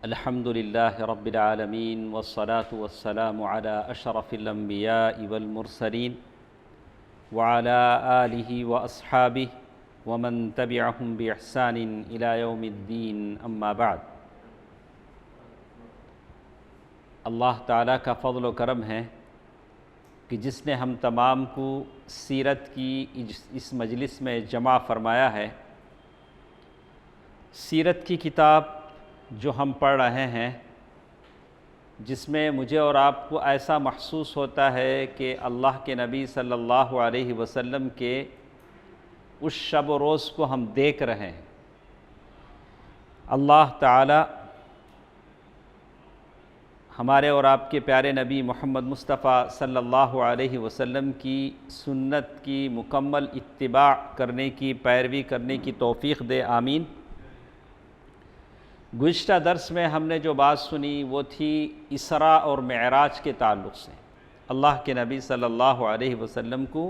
الحمد لله رب العالمين والصلاة والسلام على أشرف الأنبياء والمرسلين وعلى آله وأصحابه ومن تبعهم بإحسان إلى يوم الدين أما بعد۔ اللہ تعالیٰ کا فضل و کرم ہے کہ جس نے ہم تمام کو سیرت کی اس مجلس میں جمع فرمایا ہے۔ سیرت کی کتاب جو ہم پڑھ رہے ہیں، جس میں مجھے اور آپ کو ایسا محسوس ہوتا ہے کہ اللہ کے نبی صلی اللہ علیہ وسلم کے اس شب و روز کو ہم دیکھ رہے ہیں۔ اللہ تعالی ہمارے اور آپ کے پیارے نبی محمد مصطفیٰ صلی اللہ علیہ وسلم کی سنت کی مکمل اتباع کرنے کی، پیروی کرنے کی توفیق دے، آمین۔ گزشتہ درس میں ہم نے جو بات سنی وہ تھی اسراء اور معراج کے تعلق سے۔ اللہ کے نبی صلی اللہ علیہ وسلم کو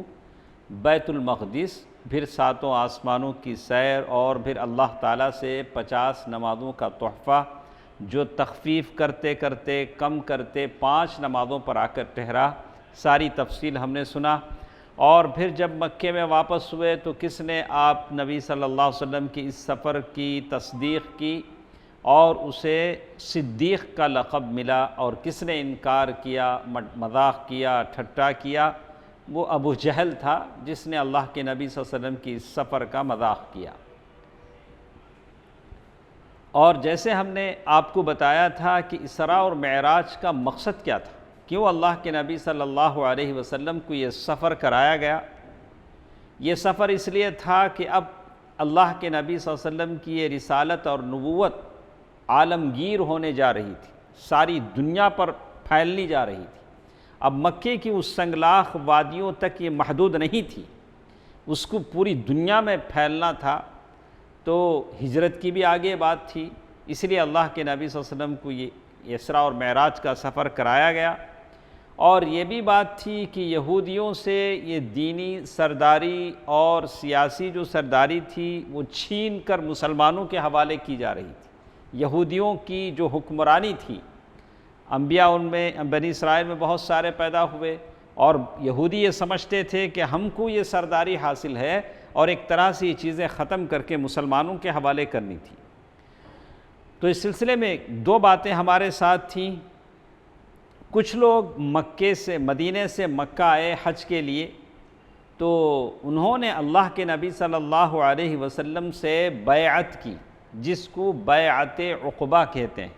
بیت المقدس، پھر ساتوں آسمانوں کی سیر، اور پھر اللہ تعالیٰ سے 50 نمازوں کا تحفہ جو تخفیف کرتے کرتے کم کرتے 5 نمازوں پر آ کر ٹھہرا، ساری تفصیل ہم نے سنا۔ اور پھر جب مکے میں واپس ہوئے تو کس نے آپ نبی صلی اللہ علیہ وسلم کی اس سفر کی تصدیق کی اور اسے صدیق کا لقب ملا، اور کس نے انکار کیا، مذاق کیا، ٹھٹا کیا؟ وہ ابو جہل تھا جس نے اللہ کے نبی صلی اللہ علیہ وسلم کی اس سفر کا مذاق کیا۔ اور جیسے ہم نے آپ کو بتایا تھا کہ اسراء اور معراج کا مقصد کیا تھا، کیوں اللہ کے نبی صلی اللہ علیہ وسلم کو یہ سفر کرایا گیا؟ یہ سفر اس لیے تھا کہ اب اللہ کے نبی صلی اللہ علیہ وسلم کی یہ رسالت اور نبوت عالمگیر ہونے جا رہی تھی، ساری دنیا پر پھیلنی جا رہی تھی۔ اب مکے کی اس سنگلاخ وادیوں تک یہ محدود نہیں تھی، اس کو پوری دنیا میں پھیلنا تھا، تو ہجرت کی بھی آگے بات تھی۔ اس لیے اللہ کے نبی صلی اللہ علیہ وسلم کو یہ اسراء اور معراج کا سفر کرایا گیا۔ اور یہ بھی بات تھی کہ یہودیوں سے یہ دینی سرداری اور سیاسی جو سرداری تھی وہ چھین کر مسلمانوں کے حوالے کی جا رہی تھی۔ یہودیوں کی جو حکمرانی تھی، انبیاء ان میں بنی اسرائیل میں بہت سارے پیدا ہوئے، اور یہودی یہ سمجھتے تھے کہ ہم کو یہ سرداری حاصل ہے، اور ایک طرح سے یہ چیزیں ختم کر کے مسلمانوں کے حوالے کرنی تھی۔ تو اس سلسلے میں 2 باتیں ہمارے ساتھ تھیں۔ کچھ لوگ مدینے سے مکہ آئے حج کے لیے، تو انہوں نے اللہ کے نبی صلی اللہ علیہ وسلم سے بیعت کی، جس کو بیعت عقبہ کہتے ہیں۔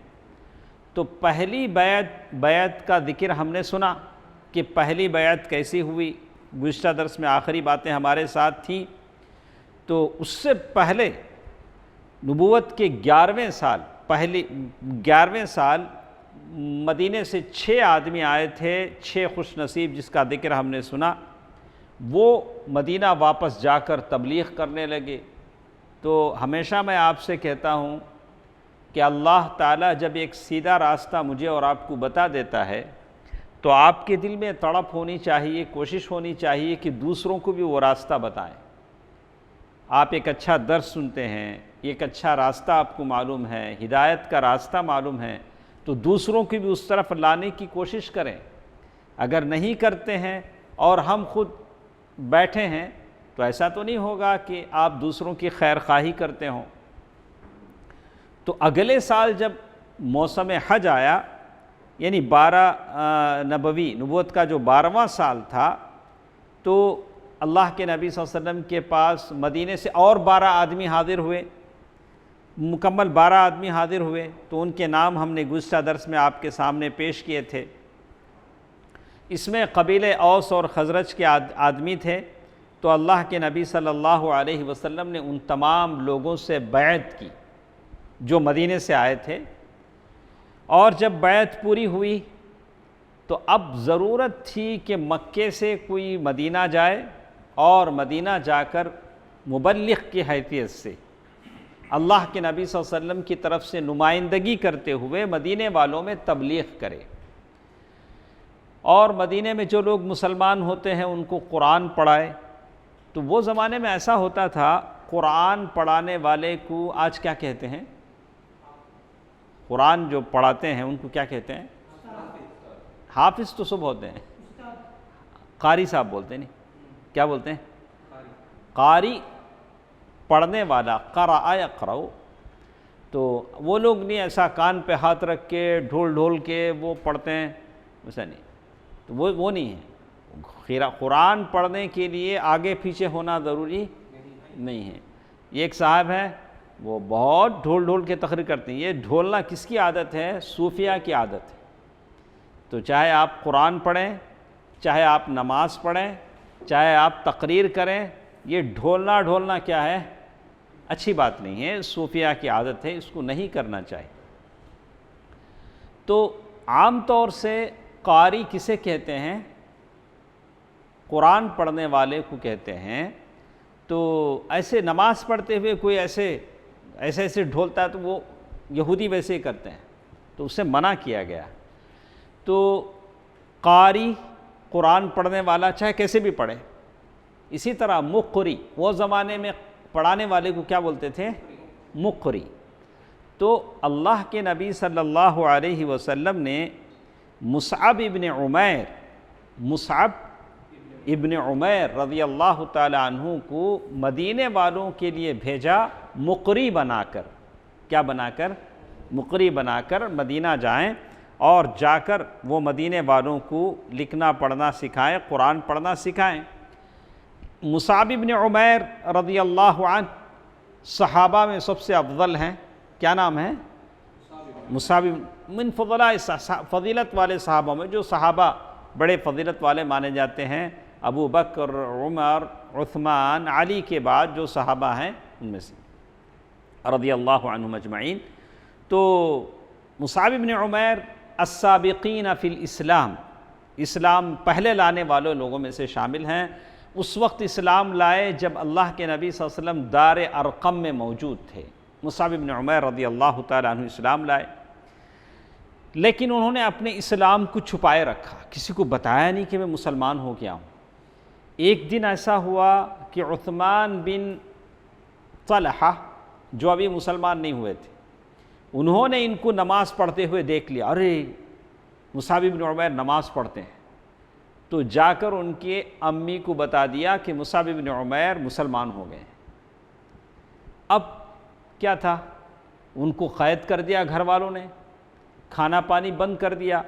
تو پہلی بیعت کا ذکر ہم نے سنا کہ پہلی بیعت کیسی ہوئی، گزشتہ درس میں آخری باتیں ہمارے ساتھ تھیں۔ تو اس سے پہلے نبوت کے 11ویں سال مدینے سے 6 آدمی آئے تھے، 6 خوش نصیب، جس کا ذکر ہم نے سنا۔ وہ مدینہ واپس جا کر تبلیغ کرنے لگے۔ تو ہمیشہ میں آپ سے کہتا ہوں کہ اللہ تعالیٰ جب ایک سیدھا راستہ مجھے اور آپ کو بتا دیتا ہے تو آپ کے دل میں تڑپ ہونی چاہیے، کوشش ہونی چاہیے کہ دوسروں کو بھی وہ راستہ بتائیں۔ آپ ایک اچھا درس سنتے ہیں، ایک اچھا راستہ آپ کو معلوم ہے، ہدایت کا راستہ معلوم ہے، تو دوسروں کو بھی اس طرف لانے کی کوشش کریں۔ اگر نہیں کرتے ہیں اور ہم خود بیٹھے ہیں تو ایسا تو نہیں ہوگا کہ آپ دوسروں کی خیر خواہی کرتے ہوں۔ تو اگلے سال جب موسم حج آیا، یعنی 12 نبوت کا جو 12واں سال تھا، تو اللہ کے نبی صلی اللہ علیہ وسلم کے پاس مدینے سے اور 12 آدمی حاضر ہوئے، مکمل 12 آدمی حاضر ہوئے۔ تو ان کے نام ہم نے گزشتہ درس میں آپ کے سامنے پیش کیے تھے۔ اس میں قبیلے اوس اور خزرج کے آدمی تھے۔ تو اللہ کے نبی صلی اللہ علیہ وسلم نے ان تمام لوگوں سے بیعت کی جو مدینے سے آئے تھے، اور جب بیعت پوری ہوئی تو اب ضرورت تھی کہ مکے سے کوئی مدینہ جائے، اور مدینہ جا کر مبلغ کی حیثیت سے اللہ کے نبی صلی اللہ علیہ وسلم کی طرف سے نمائندگی کرتے ہوئے مدینے والوں میں تبلیغ کرے، اور مدینے میں جو لوگ مسلمان ہوتے ہیں ان کو قرآن پڑھائے۔ تو وہ زمانے میں ایسا ہوتا تھا، قرآن پڑھانے والے کو آج کیا کہتے ہیں؟ قرآن جو پڑھاتے ہیں ان کو کیا کہتے ہیں؟ حافظ تو سب ہوتے ہیں، قاری صاحب بولتے ہیں، نہیں کیا بولتے ہیں؟ قاری پڑھنے والا، قرأ یقرأ، تو وہ لوگ نہیں ایسا کان پہ ہاتھ رکھ کے ڈھول ڈھول کے وہ پڑھتے ہیں، ویسا نہیں، تو وہ نہیں ہے۔ قرآن پڑھنے کے لیے آگے پیچھے ہونا ضروری نہیں ہے۔ یہ ایک صاحب ہے، وہ بہت ڈھول ڈھول کے تقریر کرتے ہیں۔ یہ ڈھولنا کس کی عادت ہے؟ صوفیہ کی عادت ہے۔ تو چاہے آپ قرآن پڑھیں، چاہے آپ نماز پڑھیں، چاہے آپ تقریر کریں، یہ ڈھولنا کیا ہے؟ اچھی بات نہیں ہے، صوفیہ کی عادت ہے، اس کو نہیں کرنا چاہیے۔ تو عام طور سے قاری کسے کہتے ہیں؟ قرآن پڑھنے والے کو کہتے ہیں۔ تو ایسے نماز پڑھتے ہوئے کوئی ایسے ڈھولتا ہے تو وہ یہودی ویسے ہی کرتے ہیں، تو اسے منع کیا گیا۔ تو قاری قرآن پڑھنے والا چاہے کیسے بھی پڑھے۔ اسی طرح مقری، وہ زمانے میں پڑھانے والے کو کیا بولتے تھے؟ مقری۔ تو اللہ کے نبی صلی اللہ علیہ وسلم نے مصعب ابن عمیر رضی اللہ تعالی عنہ کو مدینے والوں کے لیے بھیجا، مقری بنا کر۔ کیا بنا کر؟ مقری بنا کر مدینہ جائیں اور جا کر وہ مدینے والوں کو لکھنا پڑھنا سکھائیں، قرآن پڑھنا سکھائیں۔ مصعب ابن عمیر رضی اللہ عنہ صحابہ میں سب سے افضل ہیں۔ کیا نام ہے؟ مصعب من فضیلت والے صحابہ میں، جو صحابہ بڑے فضیلت والے مانے جاتے ہیں، ابو بکر، عمر، عثمان، علی کے بعد جو صحابہ ہیں ان میں سے رضی اللہ عنہم اجمعین۔ تو مصعب ابن عمیر السابقین فی الاسلام، اسلام پہلے لانے والے لوگوں میں سے شامل ہیں۔ اس وقت اسلام لائے جب اللہ کے نبی صلی اللہ علیہ وسلم دار ارقم میں موجود تھے۔ مصعب ابن عمیر رضی اللہ تعالیٰ عنہ اسلام لائے، لیکن انہوں نے اپنے اسلام کو چھپائے رکھا، کسی کو بتایا نہیں کہ میں مسلمان ہو گیا ہوں۔ ایک دن ایسا ہوا کہ عثمان بن طلحہ جو ابھی مسلمان نہیں ہوئے تھے، انہوں نے ان کو نماز پڑھتے ہوئے دیکھ لیا، ارے مصعب ابن عمیر نماز پڑھتے ہیں، تو جا کر ان کے امی کو بتا دیا کہ مصعب ابن عمیر مسلمان ہو گئے۔ اب کیا تھا؟ ان کو قید کر دیا گھر والوں نے، کھانا پانی بند کر دیا۔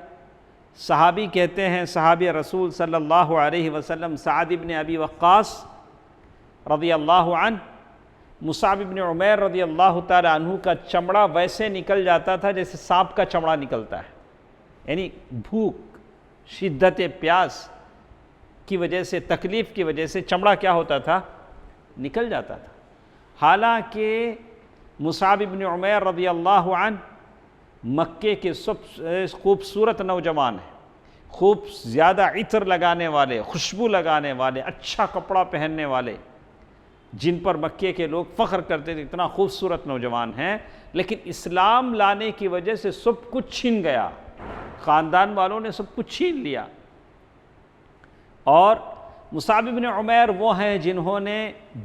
صحابی کہتے ہیں، صحابی رسول صلی اللہ علیہ وسلم سعد ابن ابی وقاص رضی اللہ عنہ، مصعب ابن عمیر رضی اللہ تعالی عنہ کا چمڑا ویسے نکل جاتا تھا جیسے سانپ کا چمڑا نکلتا ہے، یعنی بھوک، شدت پیاس کی وجہ سے، تکلیف کی وجہ سے چمڑا کیا ہوتا تھا؟ نکل جاتا تھا۔ حالانکہ مصعب ابن عمیر رضی اللہ عنہ مکے کے سب سے خوبصورت نوجوان ہیں، خوب زیادہ عطر لگانے والے، خوشبو لگانے والے، اچھا کپڑا پہننے والے، جن پر مکے کے لوگ فخر کرتے تھے، اتنا خوبصورت نوجوان ہیں، لیکن اسلام لانے کی وجہ سے سب کچھ چھن گیا، خاندان والوں نے سب کچھ چھین لیا۔ اور مصعب ابن عمیر وہ ہیں جنہوں نے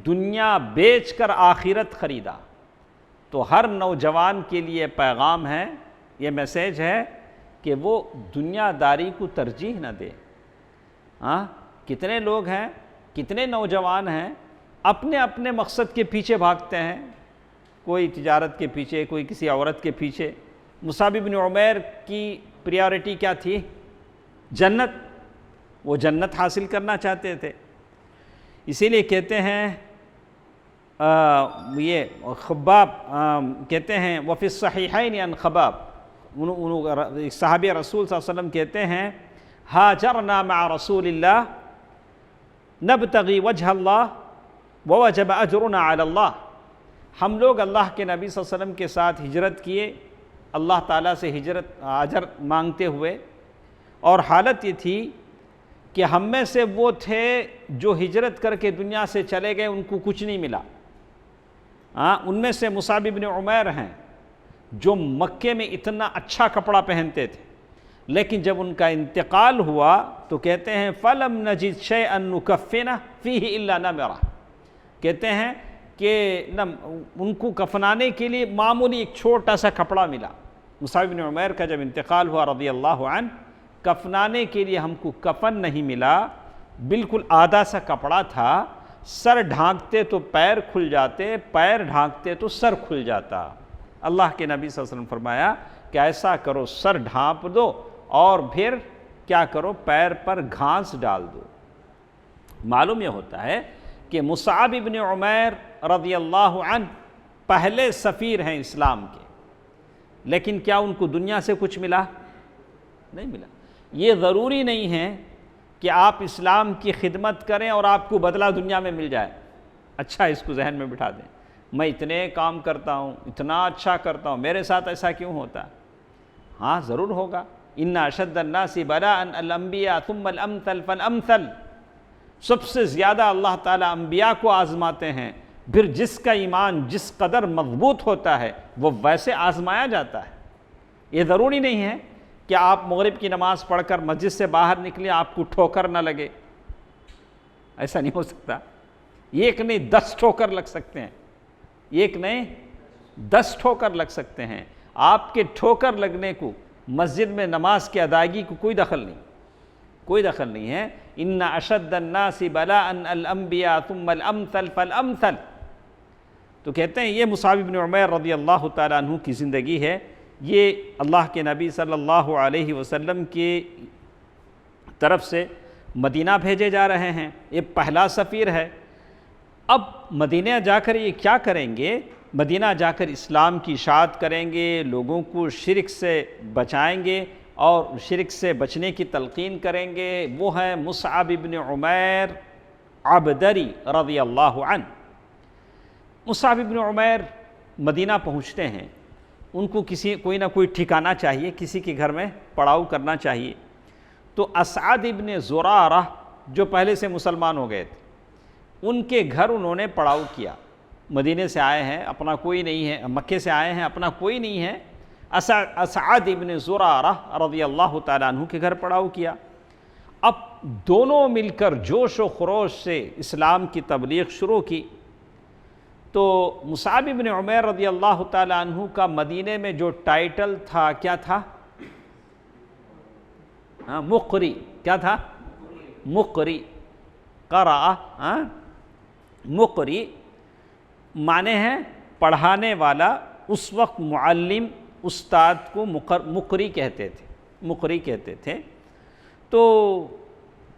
دنیا بیچ کر آخرت خریدا۔ تو ہر نوجوان کے لیے پیغام ہے، یہ میسیج ہے کہ وہ دنیا داری کو ترجیح نہ دے۔ کتنے لوگ ہیں، کتنے نوجوان ہیں اپنے اپنے مقصد کے پیچھے بھاگتے ہیں، کوئی تجارت کے پیچھے، کوئی کسی عورت کے پیچھے۔ مصعب ابن عمیر کی پریارٹی کیا تھی؟ جنت، وہ جنت حاصل کرنا چاہتے تھے۔ اسی لیے کہتے ہیں یہ خباب کہتے ہیں وفی الصحیحین عن خباب، صحابی رسول صلی اللہ علیہ وسلم کہتے ہیں ہاجرنا مع رسول اللہ نبتغی وجہ اللہ ووجب اجرنا علی اللہ، ہم لوگ اللہ کے نبی صلی اللہ علیہ وسلم کے ساتھ ہجرت کیے اللہ تعالیٰ سے اجر مانگتے ہوئے، اور حالت یہ تھی کہ ہم میں سے وہ تھے جو ہجرت کر کے دنیا سے چلے گئے، ان کو کچھ نہیں ملا۔ ان میں سے مصعب ابن عمیر ہیں جو مکے میں اتنا اچھا کپڑا پہنتے تھے، لیکن جب ان کا انتقال ہوا تو کہتے ہیں فَلَمْ نَجِدْ شَيْئًا نُكَفِّنَهُ فِيهِ إِلَّا نَمِرَةً، کہتے ہیں کہ ان کو کفنانے کے لیے معمولی ایک چھوٹا سا کپڑا ملا، مصعب بن عمیر کا جب انتقال ہوا رضی اللہ عنہ، کفنانے کے لیے ہم کو کفن نہیں ملا، بالکل آدھا سا کپڑا تھا، سر ڈھانکتے تو پیر کھل جاتے، پیر ڈھانکتے تو سر کھل جاتا۔ اللہ کے نبی صلی اللہ علیہ وسلم فرمایا کہ ایسا کرو، سر ڈھانپ دو اور پھر کیا کرو، پیر پر گھاس ڈال دو۔ معلوم یہ ہوتا ہے کہ مصعب بن عمیر رضی اللہ عنہ پہلے سفیر ہیں اسلام کے، لیکن کیا ان کو دنیا سے کچھ ملا؟ نہیں ملا۔ یہ ضروری نہیں ہے کہ آپ اسلام کی خدمت کریں اور آپ کو بدلہ دنیا میں مل جائے۔ اچھا، اس کو ذہن میں بٹھا دیں، میں اتنے کام کرتا ہوں، اتنا اچھا کرتا ہوں، میرے ساتھ ایسا کیوں ہوتا؟ ہاں ضرور ہوگا۔ ان اشد الناس بلاء الانبیاء ثم الامثل فالامثل، سب سے زیادہ اللہ تعالیٰ انبیاء کو آزماتے ہیں، پھر جس کا ایمان جس قدر مضبوط ہوتا ہے وہ ویسے آزمایا جاتا ہے۔ یہ ضروری نہیں ہے کہ آپ مغرب کی نماز پڑھ کر مسجد سے باہر نکلیں آپ کو ٹھوکر نہ لگے، ایسا نہیں ہو سکتا۔ ایک نہیں 10 ٹھوکر لگ سکتے ہیں، ایک نہیں 10 ٹھوکر لگ سکتے ہیں۔ آپ کے ٹھوکر لگنے کو مسجد میں نماز کی ادائیگی کو کوئی دخل نہیں، کوئی دخل نہیں ہے۔ ان اشد الناس بلاء الانبیاء ثم الامثل فالامثل۔ تو کہتے ہیں یہ مصعب بن عمیر رضی اللہ تعالیٰ عنہ کی زندگی ہے، یہ اللہ کے نبی صلی اللہ علیہ وسلم کی طرف سے مدینہ بھیجے جا رہے ہیں، یہ پہلا سفیر ہے۔ اب مدینہ جا کر یہ کیا کریں گے؟ مدینہ جا کر اسلام کی اشاعت کریں گے، لوگوں کو شرک سے بچائیں گے اور شرک سے بچنے کی تلقین کریں گے۔ وہ ہے مصعب بن عمیر عبدری رضی اللہ عنہ۔ مصعب بن عمیر مدینہ پہنچتے ہیں، ان کو کوئی نہ کوئی ٹھکانہ چاہیے، کسی کے گھر میں پڑاؤ کرنا چاہیے۔ تو اسعد ابن زرارہ جو پہلے سے مسلمان ہو گئے تھے، ان کے گھر انہوں نے پڑاؤ کیا۔ مدینے سے آئے ہیں، اپنا کوئی نہیں ہے، مکے سے آئے ہیں، اپنا کوئی نہیں ہے، اسعد ابن زرارہ رضی اللہ تعالیٰ عنہ کے گھر پڑاؤ کیا۔ اب دونوں مل کر جوش و خروش سے اسلام کی تبلیغ شروع کی۔ تو مصعب بن عمیر رضی اللہ تعالیٰ عنہ کا مدینے میں جو ٹائٹل تھا کیا تھا؟ مقری۔ کیا تھا؟ مقری۔ قرأ، مقری معنی ہے پڑھانے والا۔ اس وقت معلم استاد کو مقری کہتے تھے، مقری کہتے تھے۔ تو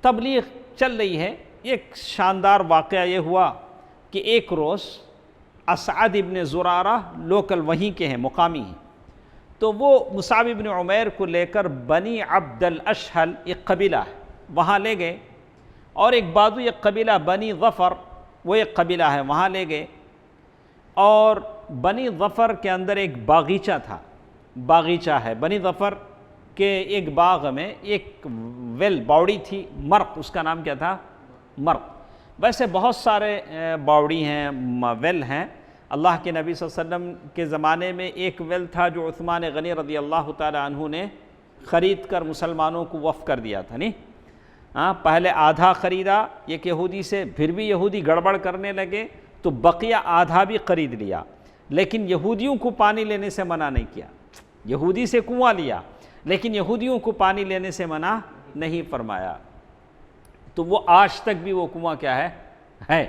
تبلیغ چل رہی ہے۔ ایک شاندار واقعہ یہ ہوا کہ ایک روز اسعد ابن زرارہ لوکل وہیں کے ہیں، مقامی ہیں، تو وہ مصعب ابن عمیر کو لے کر بنی عبد الاشہل ایک قبیلہ ہے وہاں لے گئے، اور ایک بازو ایک قبیلہ بنی ظفر وہ ایک قبیلہ ہے وہاں لے گئے۔ اور بنی ظفر کے اندر ایک باغیچہ تھا، باغیچہ ہے بنی ظفر کے ایک باغ میں ایک ویل باوڑی تھی، مرق، اس کا نام کیا تھا؟ مرق۔ ویسے بہت سارے باوڑی ہیں، ویل ہیں۔ اللہ کے نبی صلی اللہ علیہ وسلم کے زمانے میں ایک ویل تھا جو عثمان غنی رضی اللہ تعالی عنہ نے خرید کر مسلمانوں کو وقف کر دیا تھا، نہیں؟ پہلے آدھا خریدا ایک یہودی سے، پھر بھی یہودی گڑبڑ کرنے لگے تو بقیہ آدھا بھی خرید لیا، لیکن یہودیوں کو پانی لینے سے منع نہیں کیا۔ یہودی سے کنواں لیا لیکن یہودیوں کو پانی لینے سے منع نہیں فرمایا۔ تو وہ آج تک بھی وہ کنواں کیا ہے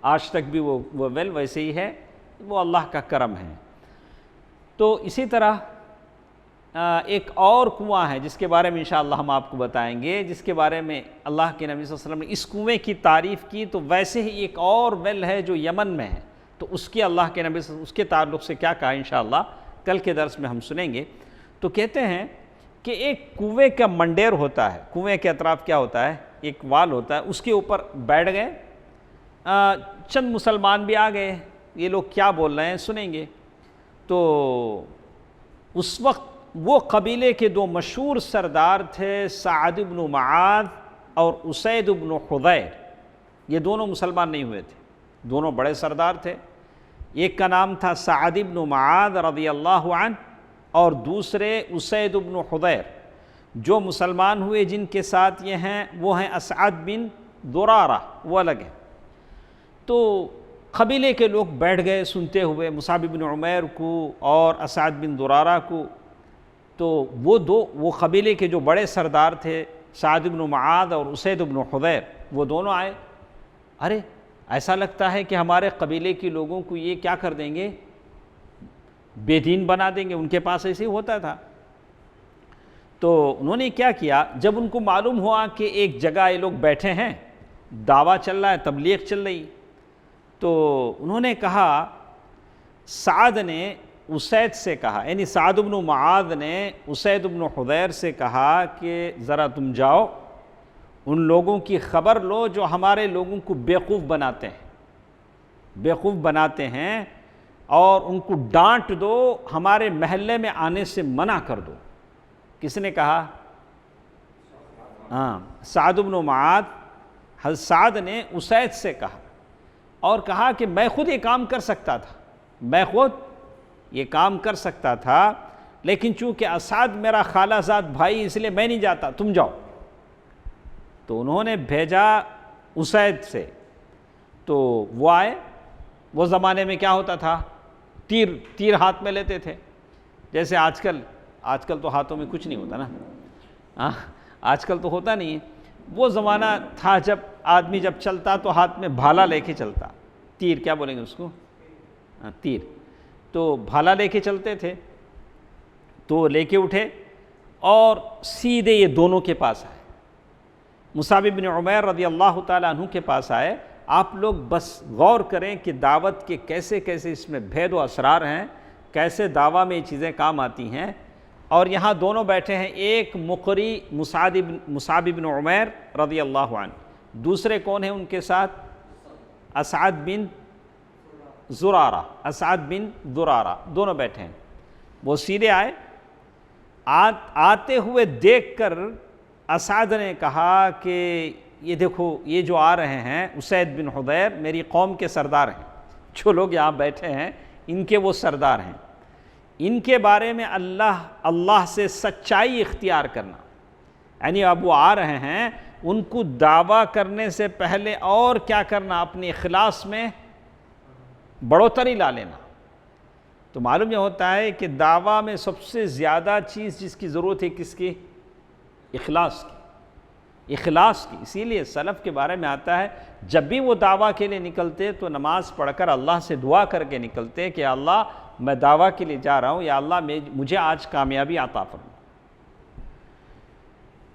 آج تک بھی وہ ویل ویسے ہی ہے، وہ اللہ کا کرم ہے۔ تو اسی طرح ایک اور کنواں ہے جس کے بارے میں انشاءاللہ ہم آپ کو بتائیں گے، جس کے بارے میں اللہ کے نبی صلی اللہ علیہ وسلم نے اس کنویں کی تعریف کی۔ تو ویسے ہی ایک اور ویل ہے جو یمن میں ہے، تو اس کی اللہ کے نبی اس کے تعلق سے کیا کہا انشاءاللہ کل کے درس میں ہم سنیں گے۔ تو کہتے ہیں کہ ایک کنویں کا منڈیر ہوتا ہے، کنویں کے اطراف کیا ہوتا ہے؟ ایک وال ہوتا ہے، اس کے اوپر بیٹھ گئے، چند مسلمان بھی آ گئے، یہ لوگ کیا بول رہے ہیں سنیں گے۔ تو اس وقت وہ قبیلے کے دو مشہور سردار تھے، سعد بن معاذ اور اسید بن حضیر، یہ دونوں مسلمان نہیں ہوئے تھے، دونوں بڑے سردار تھے۔ ایک کا نام تھا سعد بن معاذ رضی اللہ عنہ اور دوسرے اسید بن حضیر۔ جو مسلمان ہوئے جن کے ساتھ یہ ہیں وہ ہیں اسعد بن زرارہ، وہ الگ ہے۔ تو قبیلے کے لوگ بیٹھ گئے سنتے ہوئے مصعب بن عمیر کو اور اسعد بن زرارہ کو۔ تو وہ قبیلے کے جو بڑے سردار تھے سعد بن معاذ اور اسید بن حضیر، وہ دونوں آئے. ارے ایسا لگتا ہے کہ ہمارے قبیلے کے لوگوں کو یہ کیا کر دیں گے، بے دین بنا دیں گے. ان کے پاس ایسے ہی ہوتا تھا. تو انہوں نے کیا کیا، جب ان کو معلوم ہوا کہ ایک جگہ یہ لوگ بیٹھے ہیں، دعویٰ چل رہا ہے، تبلیغ چل رہی، تو انہوں نے کہا، سعد نے اسید سے کہا، یعنی سعد بن معاذ نے اسید بن حضیر سے کہا کہ ذرا تم جاؤ ان لوگوں کی خبر لو جو ہمارے لوگوں کو بیوقوف بناتے ہیں اور ان کو ڈانٹ دو، ہمارے محلے میں آنے سے منع کر دو. کس نے کہا؟ سعد بن معاذ. حضرت سعد نے اسید سے کہا اور کہا کہ میں خود یہ کام کر سکتا تھا، لیکن چونکہ اسعد میرا خالہ زاد بھائی اس لیے میں نہیں جاتا، تم جاؤ. تو انہوں نے بھیجا اسید سے. تو وہ آئے. وہ زمانے میں کیا ہوتا تھا، تیر ہاتھ میں لیتے تھے. جیسے آج کل تو ہاتھوں میں کچھ نہیں ہوتا نا، آج کل تو ہوتا نہیں ہے. وہ زمانہ تھا جب آدمی جب چلتا تو ہاتھ میں بھالا لے کے چلتا. تیر کیا بولیں گے اس کو؟ تیر. تو بھالا لے کے چلتے تھے. تو لے کے اٹھے اور سیدھے یہ دونوں کے پاس آئے. مصعب بن عمیر رضی اللہ تعالیٰ عنہ کے پاس آئے. آپ لوگ بس غور کریں کہ دعوت کے کیسے کیسے اس میں بھید و اسرار ہیں، کیسے دعویٰ میں یہ چیزیں کام آتی ہیں. اور یہاں دونوں بیٹھے ہیں، ایک مقری مصعب بن عمیر رضی اللہ عنہ، دوسرے کون ہیں ان کے ساتھ؟ اسعد بن زرارہ. دونوں بیٹھے ہیں. وہ سیدھے آئے. آتے ہوئے دیکھ کر اسعد نے کہا کہ یہ دیکھو، یہ جو آ رہے ہیں اسید بن حضیر میری قوم کے سردار ہیں، جو لوگ یہاں بیٹھے ہیں ان کے وہ سردار ہیں. ان کے بارے میں اللہ سے سچائی اختیار کرنا، یعنی اب وہ آ رہے ہیں، ان کو دعویٰ کرنے سے پہلے اور کیا کرنا، اپنے اخلاص میں بڑھوتری لا لینا. تو معلوم یہ ہوتا ہے کہ دعویٰ میں سب سے زیادہ چیز جس کی ضرورت ہے کس کی؟ اخلاص کی. اسی لیے سلف کے بارے میں آتا ہے جب بھی وہ دعویٰ کے لیے نکلتے تو نماز پڑھ کر اللہ سے دعا کر کے نکلتے کہ اللہ میں دعویٰ کے لیے جا رہا ہوں، یا اللہ مجھے آج کامیابی عطا فرما.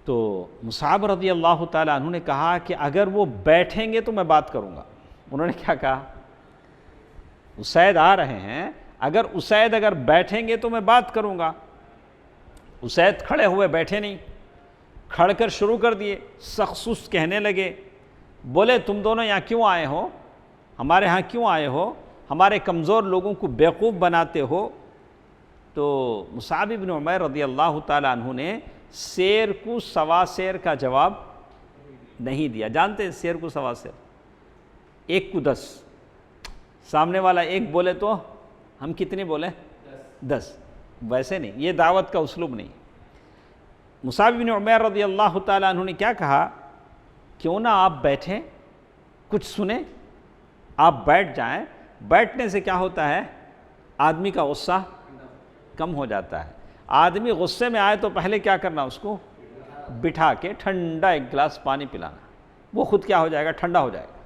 تو مصعب رضی اللہ تعالیٰ عنہ نے کہا کہ اگر وہ بیٹھیں گے تو میں بات کروں گا. انہوں نے کیا کہا؟ اسید آ رہے ہیں، اگر بیٹھیں گے تو میں بات کروں گا. اسید کھڑے ہوئے، بیٹھے نہیں، کھڑ کر شروع کر دیے. سخت کہنے لگے، بولے تم دونوں یہاں کیوں آئے ہو، ہمارے ہاں کیوں آئے ہو، ہمارے کمزور لوگوں کو بیوقوف بناتے ہو. تو مصعب بن عمیر رضی اللہ تعالیٰ عنہ نے سیر کو سوا سیر کا جواب نہیں دیا. جانتے ہیں سیر کو سوا سیر؟ 1 کو 10. سامنے والا 1 بولے تو ہم کتنے بولیں؟ 10. ویسے نہیں، یہ دعوت کا اسلوب نہیں. مصعب بن عمیر رضی اللہ تعالیٰ عنہ نے کیا کہا، کیوں نہ آپ بیٹھیں، کچھ سنیں، آپ بیٹھ جائیں. بیٹھنے سے کیا ہوتا ہے، آدمی کا غصہ کم ہو جاتا ہے. آدمی غصے میں آئے تو پہلے کیا کرنا، اس کو بٹھا کے ٹھنڈا 1 گلاس پانی پلانا. وہ خود کیا ہو جائے گا، ٹھنڈا ہو جائے گا،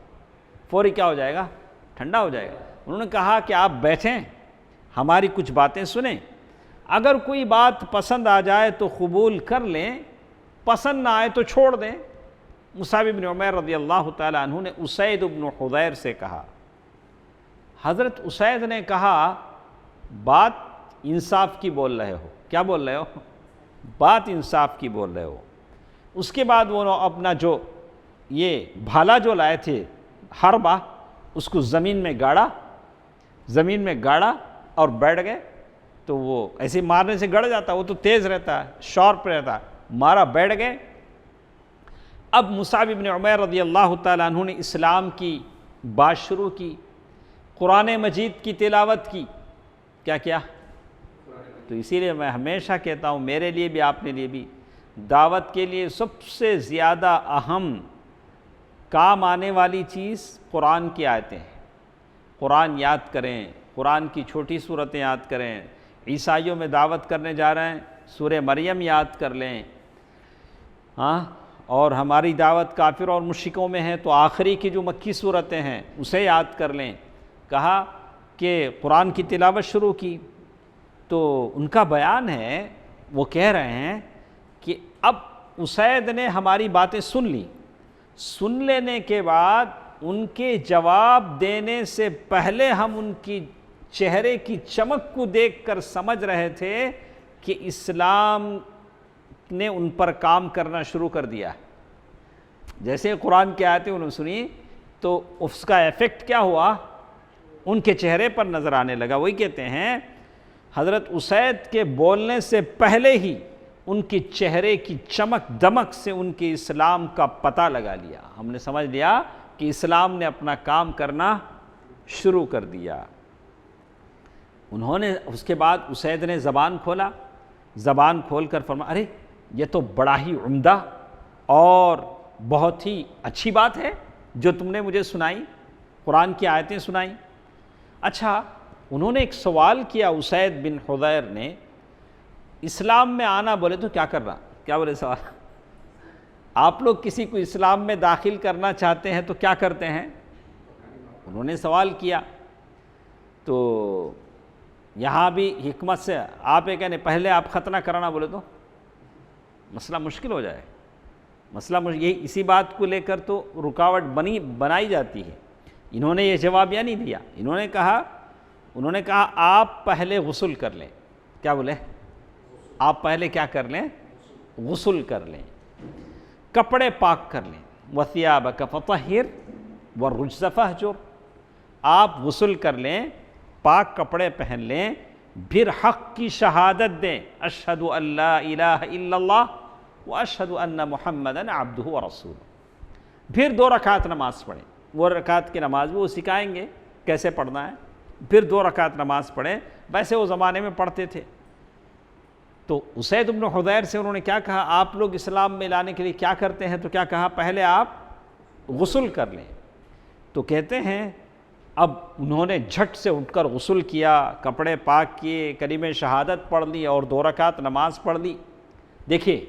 فوری کیا ہو جائے گا، ٹھنڈا ہو جائے گا. انہوں نے کہا کہ آپ بیٹھیں، ہماری کچھ باتیں سنیں، اگر کوئی بات پسند آ جائے تو قبول کر لیں، پسند نہ آئے تو چھوڑ دیں. مصعب بن عمیر رضی اللہ تعالیٰ عنہ نے اسید بن حضیر سے کہا. حضرت اسید نے کہا، بات انصاف کی بول رہے ہو. کیا بول رہے ہو؟ بات انصاف کی بول رہے ہو. اس کے بعد وہ اپنا جو یہ بھالا جو لائے تھے حربہ، اس کو زمین میں گاڑا اور بیٹھ گئے. تو وہ ایسے مارنے سے گڑ جاتا، وہ تو تیز رہتا ہے، شارپ رہتا ہے، مارا، بیٹھ گئے. اب مصعب بن عمیر رضی اللہ تعالیٰ عنہ نے اسلام کی بات شروع کی، قرآن مجید کی تلاوت کی. کیا کیا؟ تو اسی لیے میں ہمیشہ کہتا ہوں، میرے لیے بھی آپ نے لیے بھی، دعوت کے لیے سب سے زیادہ اہم کام آنے والی چیز قرآن کی آیتیں ہیں. قرآن یاد کریں، قرآن کی چھوٹی صورتیں یاد کریں. عیسائیوں میں دعوت کرنے جا رہے ہیں سورہ مریم یاد کر لیں، ہاں، اور ہماری دعوت کافر اور مشرکوں میں ہے تو آخری کی جو مکی صورتیں ہیں اسے یاد کر لیں۔ کہا کہ قرآن کی تلاوت شروع کی تو ان کا بیان ہے، وہ کہہ رہے ہیں کہ اب اسید نے ہماری باتیں سن لی، سن لینے کے بعد ان کے جواب دینے سے پہلے ہم ان کی چہرے کی چمک کو دیکھ کر سمجھ رہے تھے کہ اسلام نے ان پر کام کرنا شروع کر دیا ہے۔ جیسے قرآن کی آیتیں انہوں نے سنی تو اس کا ایفیکٹ کیا ہوا، ان کے چہرے پر نظر آنے لگا۔ وہی کہتے ہیں حضرت اسید کے بولنے سے پہلے ہی ان کے چہرے کی چمک دمک سے ان کے اسلام کا پتہ لگا لیا، ہم نے سمجھ لیا کہ اسلام نے اپنا کام کرنا شروع کر دیا۔ انہوں نے اس کے بعد اسید نے زبان کھولا، زبان کھول کر فرمایا ارے یہ تو بڑا ہی عمدہ اور بہت ہی اچھی بات ہے جو تم نے مجھے سنائی، قرآن کی آیتیں سنائیں۔ اچھا، انہوں نے ایک سوال کیا اسید بن حضیر نے، اسلام میں آنا بولے تو کیا کر رہا، کیا بولے سوال، آپ لوگ کسی کو اسلام میں داخل کرنا چاہتے ہیں تو کیا کرتے ہیں؟ انہوں نے سوال کیا۔ تو یہاں بھی حکمت سے آپ یہ کہنے پہلے آپ ختنہ کرانا بولے تو مسئلہ مشکل ہو جائے، یہی اسی بات کو لے کر تو رکاوٹ بنائی جاتی ہے۔ انہوں نے یہ جواب یا نہیں دیا، انہوں نے کہا آپ پہلے غسل کر لیں۔ کیا بولے؟ آپ پہلے کیا کر لیں؟ غسل کر لیں، کپڑے پاک کر لیں۔ وَثِيَابَكَ فَطَهِّرْ وَالرُّجْزَ فَاهْجُرْ، آپ غسل کر لیں، پاک کپڑے پہن لیں، پھر حق کی شہادت دیں، اشہد ان لا الہ الا اللہ واشہد ان محمدًا عبدہ ورسولہ۔ پھر 2 رکعت نماز پڑھیں، وہ رکعت کی نماز بھی وہ سکھائیں گے کیسے پڑھنا ہے۔ پھر 2 رکعت نماز پڑھیں، ویسے وہ زمانے میں پڑھتے تھے۔ تو اسید بن حضیر سے انہوں نے کیا کہا، آپ لوگ اسلام میں لانے کے لیے کیا کرتے ہیں؟ تو کیا کہا، پہلے آپ غسل کر لیں۔ تو کہتے ہیں اب انہوں نے جھٹ سے اٹھ کر غسل کیا، کپڑے پاک کیے، کلمہ شہادت پڑھ لی اور 2 رکعت نماز پڑھ لی۔ دیکھیے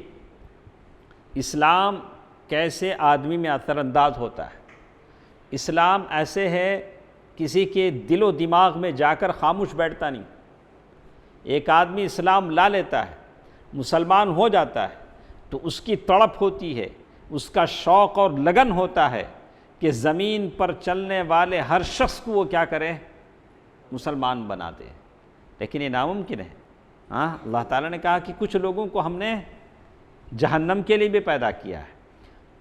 اسلام کیسے آدمی میں اثر انداز ہوتا ہے۔ اسلام ایسے ہے کسی کے دل و دماغ میں جا کر خاموش بیٹھتا نہیں۔ ایک آدمی اسلام لا لیتا ہے، مسلمان ہو جاتا ہے تو اس کی تڑپ ہوتی ہے، اس کا شوق اور لگن ہوتا ہے کہ زمین پر چلنے والے ہر شخص کو وہ کیا کرے، مسلمان بنا دے۔ لیکن یہ ناممکن ہے۔ اللہ تعالیٰ نے کہا کہ کچھ لوگوں کو ہم نے جہنم کے لیے بھی پیدا کیا ہے۔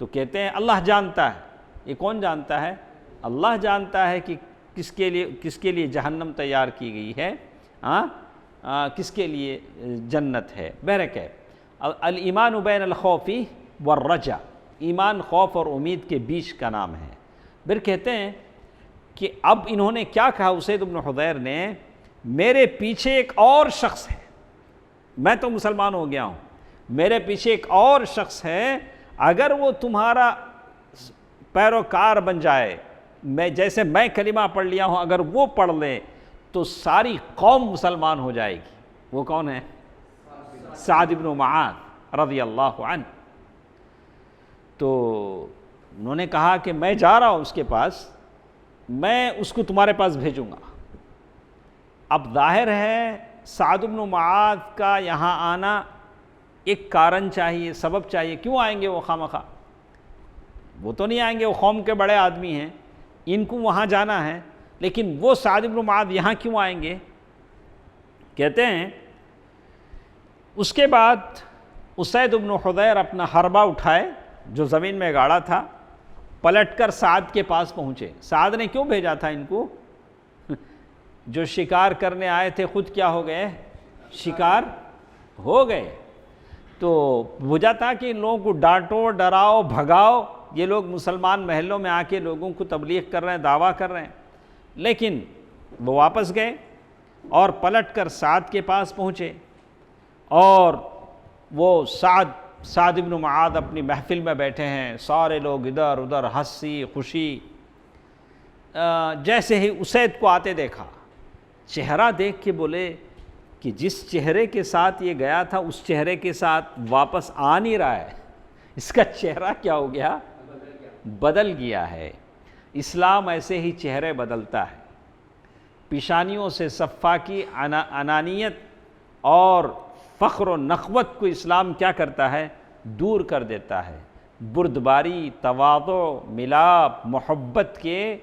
تو کہتے ہیں اللہ جانتا ہے، یہ کون جانتا ہے؟ اللہ جانتا ہے کہ کس کے لیے جہنم تیار کی گئی ہے، کس کے لیے جنت ہے۔ بہرکیف الایمان بین الخوف والرجا، ایمان خوف اور امید کے بیچ کا نام ہے۔ پھر کہتے ہیں کہ اب انہوں نے کیا کہا، اسید بن حضیر نے، میرے پیچھے ایک اور شخص ہے، میں تو مسلمان ہو گیا ہوں، میرے پیچھے ایک اور شخص ہے، اگر وہ تمہارا پیروکار بن جائے، جیسے میں کلمہ پڑھ لیا ہوں اگر وہ پڑھ لے تو ساری قوم مسلمان ہو جائے گی۔ وہ کون ہے؟ سعد بن معاذ رضی اللہ عنہ۔ تو انہوں نے کہا کہ میں جا رہا ہوں اس کے پاس، میں اس کو تمہارے پاس بھیجوں گا۔ اب ظاہر ہے سعد بن معاذ کا یہاں آنا ایک کارن چاہیے، سبب چاہیے۔ کیوں آئیں گے وہ خواہ؟ وہ تو نہیں آئیں گے، وہ قوم کے بڑے آدمی ہیں، ان کو وہاں جانا ہے، لیکن وہ سعد بن معاذ یہاں کیوں آئیں گے؟ کہتے ہیں اس کے بعد اسید بن حضیر اپنا حربہ اٹھائے جو زمین میں گاڑا تھا، پلٹ کر سعد کے پاس پہنچے۔ سعد نے کیوں بھیجا تھا ان کو؟ جو شکار کرنے آئے تھے خود کیا ہو گئے؟ شکار ہو گئے۔ تو وجہ تھا کہ ان لوگوں کو ڈانٹو، ڈراؤ، بھگاؤ، یہ لوگ مسلمان محلوں میں آ کے لوگوں کو تبلیغ کر رہے ہیں، دعویٰ کر رہے ہیں۔ لیکن وہ واپس گئے اور پلٹ کر سعد کے پاس پہنچے، اور وہ سعد بن معاذ اپنی محفل میں بیٹھے ہیں، سارے لوگ ادھر ادھر ہنسی خوشی۔ جیسے ہی اسید کو آتے دیکھا، چہرہ دیکھ کے بولے کہ جس چہرے کے ساتھ یہ گیا تھا اس چہرے کے ساتھ واپس آ نہیں رہا ہے، اس کا چہرہ کیا ہو گیا؟ بدل گیا ہے۔ اسلام ایسے ہی چہرے بدلتا ہے۔ پیشانیوں سے صفا کی انانیت اور فخر و نخوت کو اسلام کیا کرتا ہے؟ دور کر دیتا ہے۔ بردباری، تواضع، ملاپ، محبت کے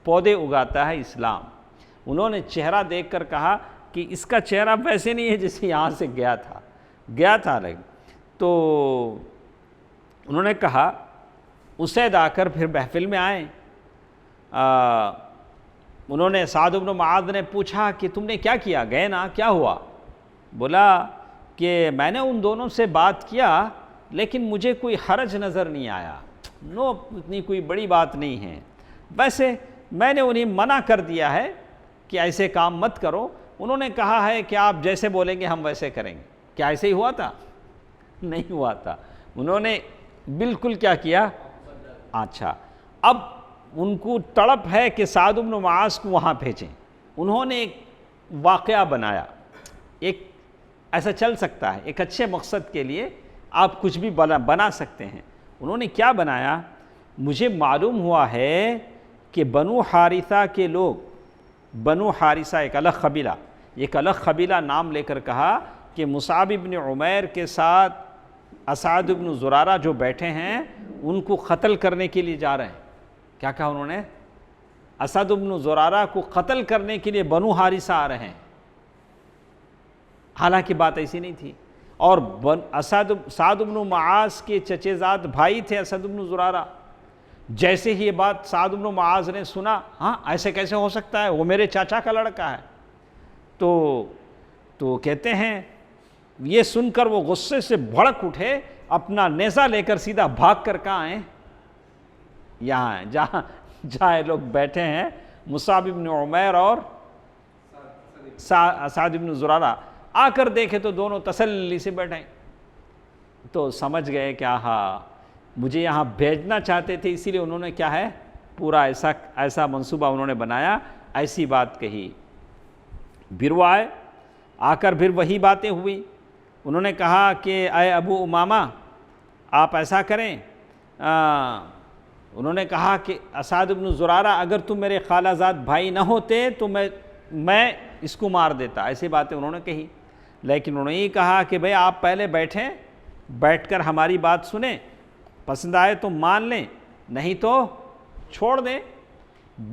پودے اگاتا ہے اسلام۔ انہوں نے چہرہ دیکھ کر کہا کہ اس کا چہرہ ویسے نہیں ہے جیسے یہاں سے گیا تھا الگ۔ تو انہوں نے کہا، اسید آ کر پھر محفل میں آئے۔ انہوں نے سعد بن معاذ نے پوچھا کہ تم نے کیا کیا؟ گئے نا، کیا ہوا؟ بولا کہ میں نے ان دونوں سے بات کیا لیکن مجھے کوئی حرج نظر نہیں آیا، اتنی کوئی بڑی بات نہیں ہے، ویسے میں نے انہیں منع کر دیا ہے کہ ایسے کام مت کرو۔ انہوں نے کہا ہے کہ آپ جیسے بولیں گے ہم ویسے کریں گے۔ کیا ایسے ہی ہوا تھا؟ نہیں ہوا تھا۔ انہوں نے بالکل کیا کیا؟ اچھا، اب ان کو تڑپ ہے کہ سعد بن معاذ کو وہاں بھیجیں۔ انہوں نے ایک واقعہ بنایا، ایک ایسا چل سکتا ہے، ایک اچھے مقصد کے لیے آپ کچھ بھی بنا سکتے ہیں۔ انہوں نے کیا بنایا؟ مجھے معلوم ہوا ہے کہ بنو حارثہ کے لوگ، بنو حارثہ ایک الگ قبیلہ، ایک الگ قبیلہ نام لے کر کہا کہ مصعب بن عمیر کے ساتھ اسعد بن زرارہ جو بیٹھے ہیں ان کو قتل کرنے کے لیے جا رہے ہیں۔ کیا کہا انہوں نے؟ اسعد بن زرارہ کو قتل کرنے کے لیے بنو حارثہ آ رہے ہیں۔ حالانکہ بات ایسی نہیں تھی۔ اور سعد بن معاذ کے چچے زاد بھائی تھے اسعد بن زرارہ۔ جیسے ہی یہ بات سعد بن معاذ نے سنا، ہاں ایسے کیسے ہو سکتا ہے، وہ میرے چاچا کا لڑکا ہے۔ تو کہتے ہیں یہ سن کر وہ غصے سے بھڑک اٹھے، اپنا نیزہ لے کر سیدھا بھاگ کر کہاں آئے؟ یہاں جہاں یہ لوگ بیٹھے ہیں، مصعب بن عمیر اور اسعد بن زرارہ۔ آ کر دیکھے تو دونوں تسلی سے بیٹھے، تو سمجھ گئے کہ آہا مجھے یہاں بھیجنا چاہتے تھے، اسی لیے انہوں نے کیا ہے پورا ایسا منصوبہ انہوں نے بنایا، ایسی بات کہی۔ پھر وہ آئے، آ کر پھر وہی باتیں ہوئی۔ انہوں نے کہا کہ اے ابو امامہ آپ ایسا کریں، انہوں نے کہا کہ اسعد بن زرارہ اگر تم میرے خالہ زاد بھائی نہ ہوتے تو میں اس کو مار دیتا، ایسی باتیں انہوں نے کہی۔ لیکن انہوں نے یہ کہا کہ بھئی آپ پہلے بیٹھ کر ہماری بات سنیں، پسند آئے تو مان لیں، نہیں تو چھوڑ دیں۔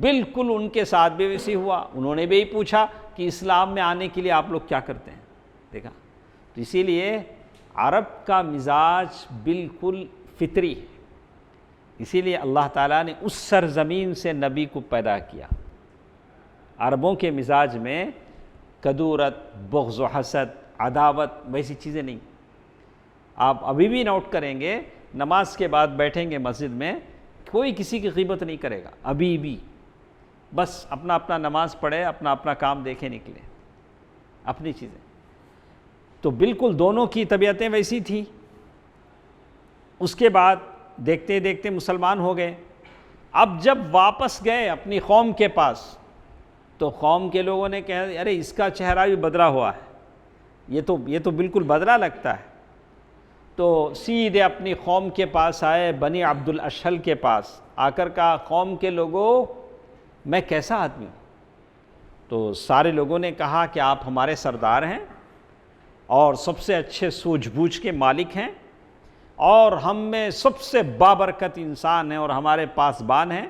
بالکل ان کے ساتھ بھی ویسی ہوا۔ انہوں نے بھی پوچھا کہ اسلام میں آنے کے لیے آپ لوگ کیا کرتے ہیں؟ دیکھا، تو اسی لیے عرب کا مزاج بالکل فطری ہے۔ اسی لیے اللہ تعالیٰ نے اس سرزمین سے نبی کو پیدا کیا۔ عربوں کے مزاج میں کدورت، بغض و حسد، عداوت ویسی چیزیں نہیں۔ آپ ابھی بھی نوٹ کریں گے، نماز کے بعد بیٹھیں گے مسجد میں، کوئی کسی کی غیبت نہیں کرے گا، ابھی بھی بس اپنا نماز پڑھے، اپنا کام دیکھے، نکلے اپنی چیزیں۔ تو بالکل دونوں کی طبیعتیں ویسی تھیں۔ اس کے بعد دیکھتے دیکھتے مسلمان ہو گئے۔ اب جب واپس گئے اپنی قوم کے پاس تو قوم کے لوگوں نے کہا ارے اس کا چہرہ بھی بدلا ہوا ہے، یہ تو بالکل بدلا لگتا ہے۔ تو سیدھے اپنی قوم کے پاس آئے، بنی عبد الاشہل کے پاس آ کر کہا قوم کے لوگوں میں کیسا آدمی ہوں؟ تو سارے لوگوں نے کہا کہ آپ ہمارے سردار ہیں اور سب سے اچھے سوجھ بوجھ کے مالک ہیں، اور ہم میں سب سے بابرکت انسان ہیں اور ہمارے پاسبان ہیں۔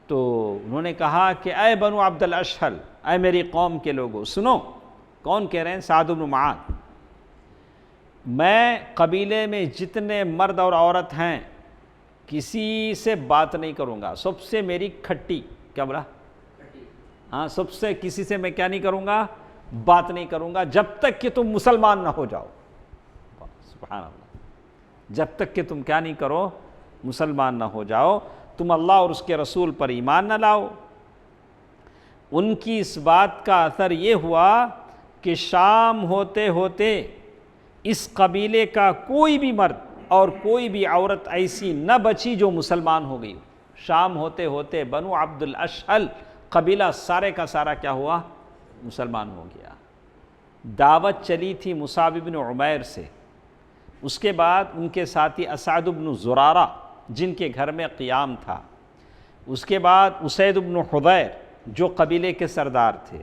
تو انہوں نے کہا کہ اے بنو عبد الاشہل، اے میری قوم کے لوگوں سنو۔ کون کہہ رہے ہیں؟ سعد بن معاذ۔ میں قبیلے میں جتنے مرد اور عورت ہیں کسی سے بات نہیں کروں گا، سب سے میری کھٹی، کیا بولا؟ ہاں، سب سے کسی سے میں کیا نہیں کروں گا؟ بات نہیں کروں گا جب تک کہ تم مسلمان نہ ہو جاؤ۔ سبحان اللہ، جب تک کہ تم کیا نہیں کرو؟ مسلمان نہ ہو جاؤ، تم اللہ اور اس کے رسول پر ایمان نہ لاؤ۔ ان کی اس بات کا اثر یہ ہوا کہ شام ہوتے ہوتے اس قبیلے کا کوئی بھی مرد اور کوئی بھی عورت ایسی نہ بچی جو مسلمان ہو گئی۔ شام ہوتے ہوتے بنو عبد الاشہل قبیلہ سارے کا سارا کیا ہوا؟ مسلمان ہو گیا۔ دعوت چلی تھی مصعب بن عمیر سے، اس کے بعد ان کے ساتھی اسعد بن زرارہ جن کے گھر میں قیام تھا، اس کے بعد اسید بن حضیر جو قبیلے کے سردار تھے،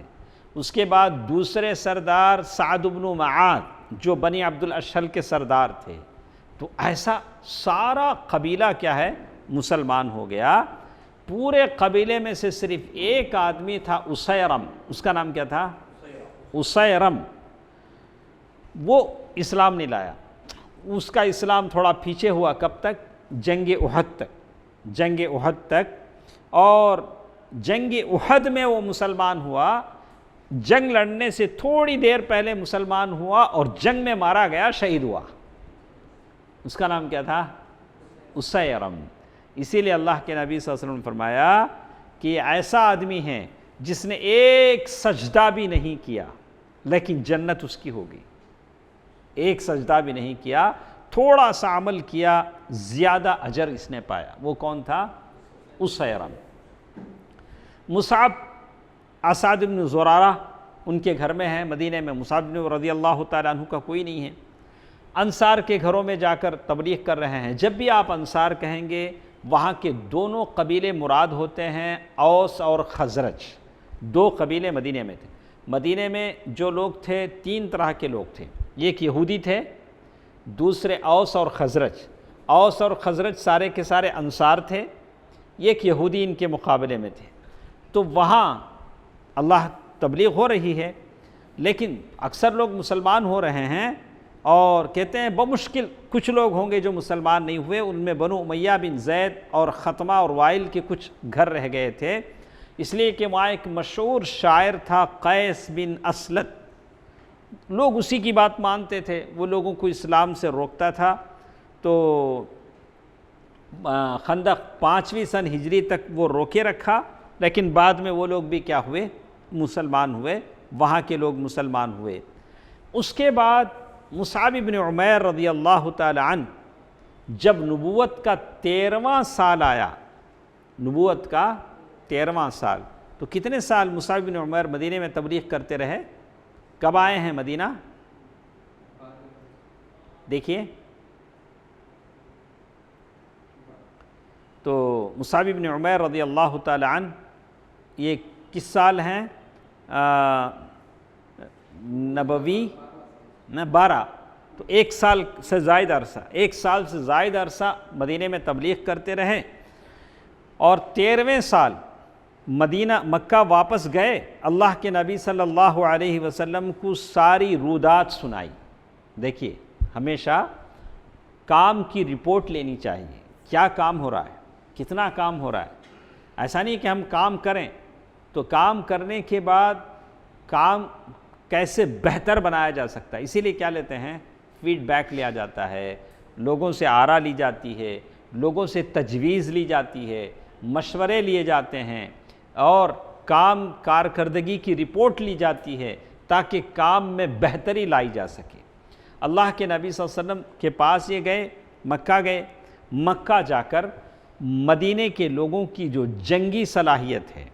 اس کے بعد دوسرے سردار سعد بن معاذ جو بنی عبد الاشہل کے سردار تھے۔ تو ایسا سارا قبیلہ کیا ہے مسلمان ہو گیا۔ پورے قبیلے میں سے صرف ایک آدمی تھا اسیرم، اس کا نام کیا تھا؟ اسیرم۔ وہ اسلام نہیں لایا، اس کا اسلام تھوڑا پیچھے ہوا، کب تک؟ جنگ احد تک، جنگ احد تک۔ اور جنگ احد میں وہ مسلمان ہوا، جنگ لڑنے سے تھوڑی دیر پہلے مسلمان ہوا اور جنگ میں مارا گیا، شہید ہوا۔ اس کا نام کیا تھا؟ اسیرم۔ اسی لیے اللہ کے نبی صلی اللہ علیہ وسلم نے فرمایا کہ ایسا آدمی ہے جس نے ایک سجدہ بھی نہیں کیا لیکن جنت اس کی ہوگی۔ ایک سجدہ بھی نہیں کیا، تھوڑا سا عمل کیا، زیادہ اجر اس نے پایا۔ وہ کون تھا؟ اسیرم۔ مصعب اسعد بن زرارہ ان کے گھر میں ہیں مدینہ میں، مصعب بن رضی اللہ تعالیٰ عنہ کا کوئی نہیں ہے۔ انصار کے گھروں میں جا کر تبلیغ کر رہے ہیں۔ جب بھی آپ انصار کہیں گے وہاں کے دونوں قبیلے مراد ہوتے ہیں، اوس اور خزرج۔ دو قبیلے مدینہ میں تھے۔ مدینہ میں جو لوگ تھے تین طرح کے لوگ تھے، ایک یہودی تھے، دوسرے اوس اور خزرج۔ اوس اور خزرج سارے کے سارے انصار تھے، ایک یہودی ان کے مقابلے میں تھے۔ تو وہاں اللہ تبلیغ ہو رہی ہے لیکن اکثر لوگ مسلمان ہو رہے ہیں، اور کہتے ہیں بمشکل کچھ لوگ ہوں گے جو مسلمان نہیں ہوئے۔ ان میں بنو امیہ بن زید اور خطمہ اور وائل کے کچھ گھر رہ گئے تھے، اس لیے کہ وہاں ایک مشہور شاعر تھا قیس بن اسلط، لوگ اسی کی بات مانتے تھے، وہ لوگوں کو اسلام سے روکتا تھا۔ تو خندق 5ویں سن ہجری تک وہ روکے رکھا، لیکن بعد میں وہ لوگ بھی کیا ہوئے؟ مسلمان ہوئے، وہاں کے لوگ مسلمان ہوئے۔ اس کے بعد مصعب بن عمیر رضی اللہ تعالی عنہ جب نبوت کا 13واں سال آیا، نبوت کا 13واں سال، تو کتنے سال مصعب بن عمیر مدینہ میں تبلیغ کرتے رہے؟ کب آئے ہیں مدینہ؟ دیکھیے تو مصعب بن عمیر رضی اللہ تعالی عنہ یہ کس سال ہیں؟ نبوی 12، تو 1 سال سے زائد عرصہ، 1 سال سے زائد عرصہ مدینہ میں تبلیغ کرتے رہے، اور 13ویں سال مکہ واپس گئے۔ اللہ کے نبی صلی اللہ علیہ وسلم کو ساری رودات سنائی۔ دیکھیے ہمیشہ کام کی رپورٹ لینی چاہیے، کیا کام ہو رہا ہے، کتنا کام ہو رہا ہے۔ ایسا نہیں کہ ہم کام کریں تو کام کرنے کے بعد کام کیسے بہتر بنایا جا سکتا ہے، اسی لیے کیا لیتے ہیں؟ فیڈ بیک لیا جاتا ہے، لوگوں سے آراء لی جاتی ہے، لوگوں سے تجویز لی جاتی ہے، مشورے لیے جاتے ہیں، اور کام کارکردگی کی رپورٹ لی جاتی ہے تاکہ کام میں بہتری لائی جا سکے۔ اللہ کے نبی صلی اللہ علیہ وسلم کے پاس یہ گئے، مکہ جا کر مدینے کے لوگوں کی جو جنگی صلاحیت ہے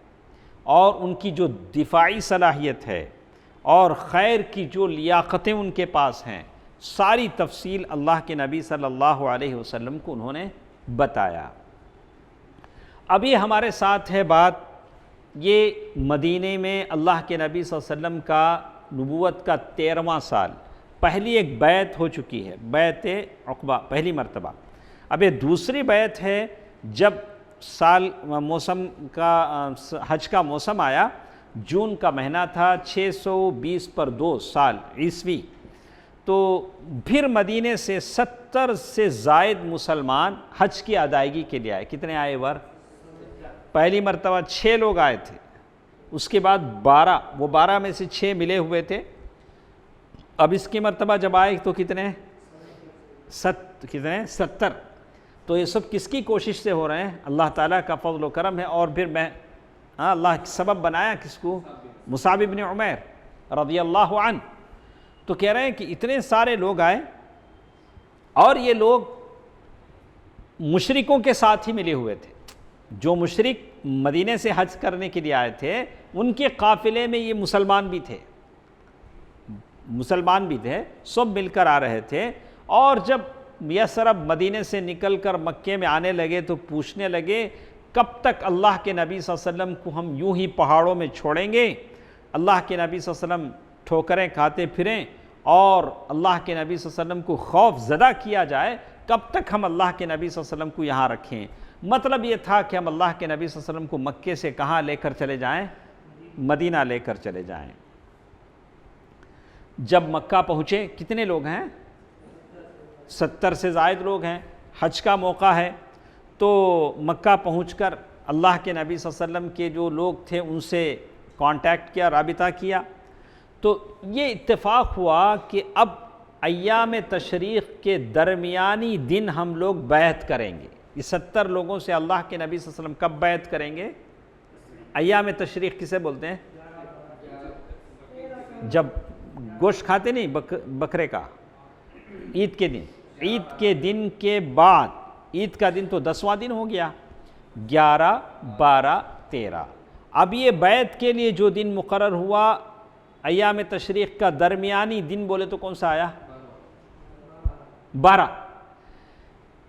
اور ان کی جو دفاعی صلاحیت ہے اور خیر کی جو لیاقتیں ان کے پاس ہیں، ساری تفصیل اللہ کے نبی صلی اللہ علیہ وسلم کو انہوں نے بتایا۔ ابھی ہمارے ساتھ ہے بات، یہ مدینے میں اللہ کے نبی صلی اللہ علیہ وسلم کا نبوت کا 13واں سال، پہلی ایک بیعت ہو چکی ہے، بیعت عقبہ، پہلی مرتبہ۔ اب یہ دوسری بیعت ہے جب موسم کا حج کا موسم آیا، جون کا مہینہ تھا، 620 پر 2 سال عیسوی، تو پھر مدینے سے 70 سے زائد مسلمان حج کی ادائیگی کے لیے آئے۔ کتنے آئے ور؟ پہلی مرتبہ 6 لوگ آئے تھے، اس کے بعد 12، وہ 12 میں سے 6 ملے ہوئے تھے۔ اب اس کی مرتبہ جب آئے تو کتنے؟ 70۔ تو یہ سب کس کی کوشش سے ہو رہے ہیں؟ اللہ تعالیٰ کا فضل و کرم ہے۔ اور پھر اللہ سبب بنایا کس کو؟ مصعب بن عمیر رضی اللہ عنہ۔ تو کہہ رہے ہیں کہ اتنے سارے لوگ آئے، اور یہ لوگ مشرکوں کے ساتھ ہی ملے ہوئے تھے۔ جو مشرک مدینے سے حج کرنے کے لیے آئے تھے ان کے قافلے میں یہ مسلمان بھی تھے۔ مسلمان بھی تھے، سب مل کر آ رہے تھے، اور جب یثرب مدینے سے نکل کر مکے میں آنے لگے تو پوچھنے لگے کب تک اللہ کے نبی صلی اللہ علیہ وسلم کو ہم یوں ہی پہاڑوں میں چھوڑیں گے؟ اللہ کے نبی صلی اللہ علیہ وسلم ٹھوکریں کھاتے پھریں اور اللہ کے نبی صلی اللہ علیہ وسلم کو خوف زدہ کیا جائے، کب تک ہم اللہ کے نبی صلی اللہ علیہ وسلم کو یہاں رکھیں؟ مطلب یہ تھا کہ ہم اللہ کے نبی صلی اللہ علیہ وسلم کو مکے سے کہاں لے کر چلے جائیں؟ مدینہ لے کر چلے جائیں۔ جب مکہ پہنچے، کتنے لوگ ہیں؟ 70 سے زائد لوگ ہیں، حج کا موقع ہے، تو مکہ پہنچ کر اللہ کے نبی صلی اللہ علیہ وسلم کے جو لوگ تھے ان سے کانٹیکٹ کیا، رابطہ کیا، تو یہ اتفاق ہوا کہ اب ایام تشریق کے درمیانی دن ہم لوگ بیعت کریں گے۔ یہ 70 لوگوں سے اللہ کے نبی صلی اللہ علیہ وسلم کب بیعت کریں گے؟ ایام تشریق کسے بولتے ہیں؟ جب گوشت کھاتے نہیں بکرے کا، عید کے دن، عید کے دن کے بعد، عید کا دن تو 10واں دن ہو گیا، 11، 12، 13۔ اب یہ بیعت کے لیے جو دن مقرر ہوا ایام تشریق کا درمیانی دن بولے تو کون سا آیا؟ 12۔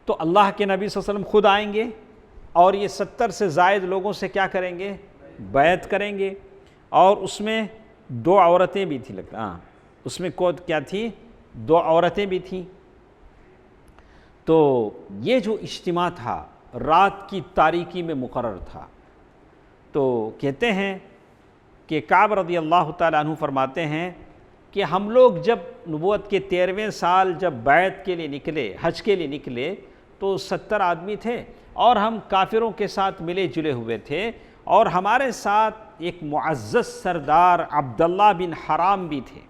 تو اللہ کے نبی صلی اللہ علیہ وسلم خود آئیں گے اور یہ 70 سے زائد لوگوں سے کیا کریں گے؟ بیعت کریں گے، اور اس میں 2 عورتیں بھی تھیں، لگتا ہاں اس میں کیا تھی؟ 2 عورتیں بھی تھیں۔ تو یہ جو اجتماع تھا رات کی تاریکی میں مقرر تھا۔ تو کہتے ہیں کہ کعب رضی اللہ تعالیٰ عنہ فرماتے ہیں کہ ہم لوگ جب نبوت کے 13ویں سال جب بیعت کے لیے نکلے، حج کے لیے نکلے، تو 70 آدمی تھے اور ہم کافروں کے ساتھ ملے جلے ہوئے تھے، اور ہمارے ساتھ ایک معزز سردار عبداللہ بن حرام بھی تھے،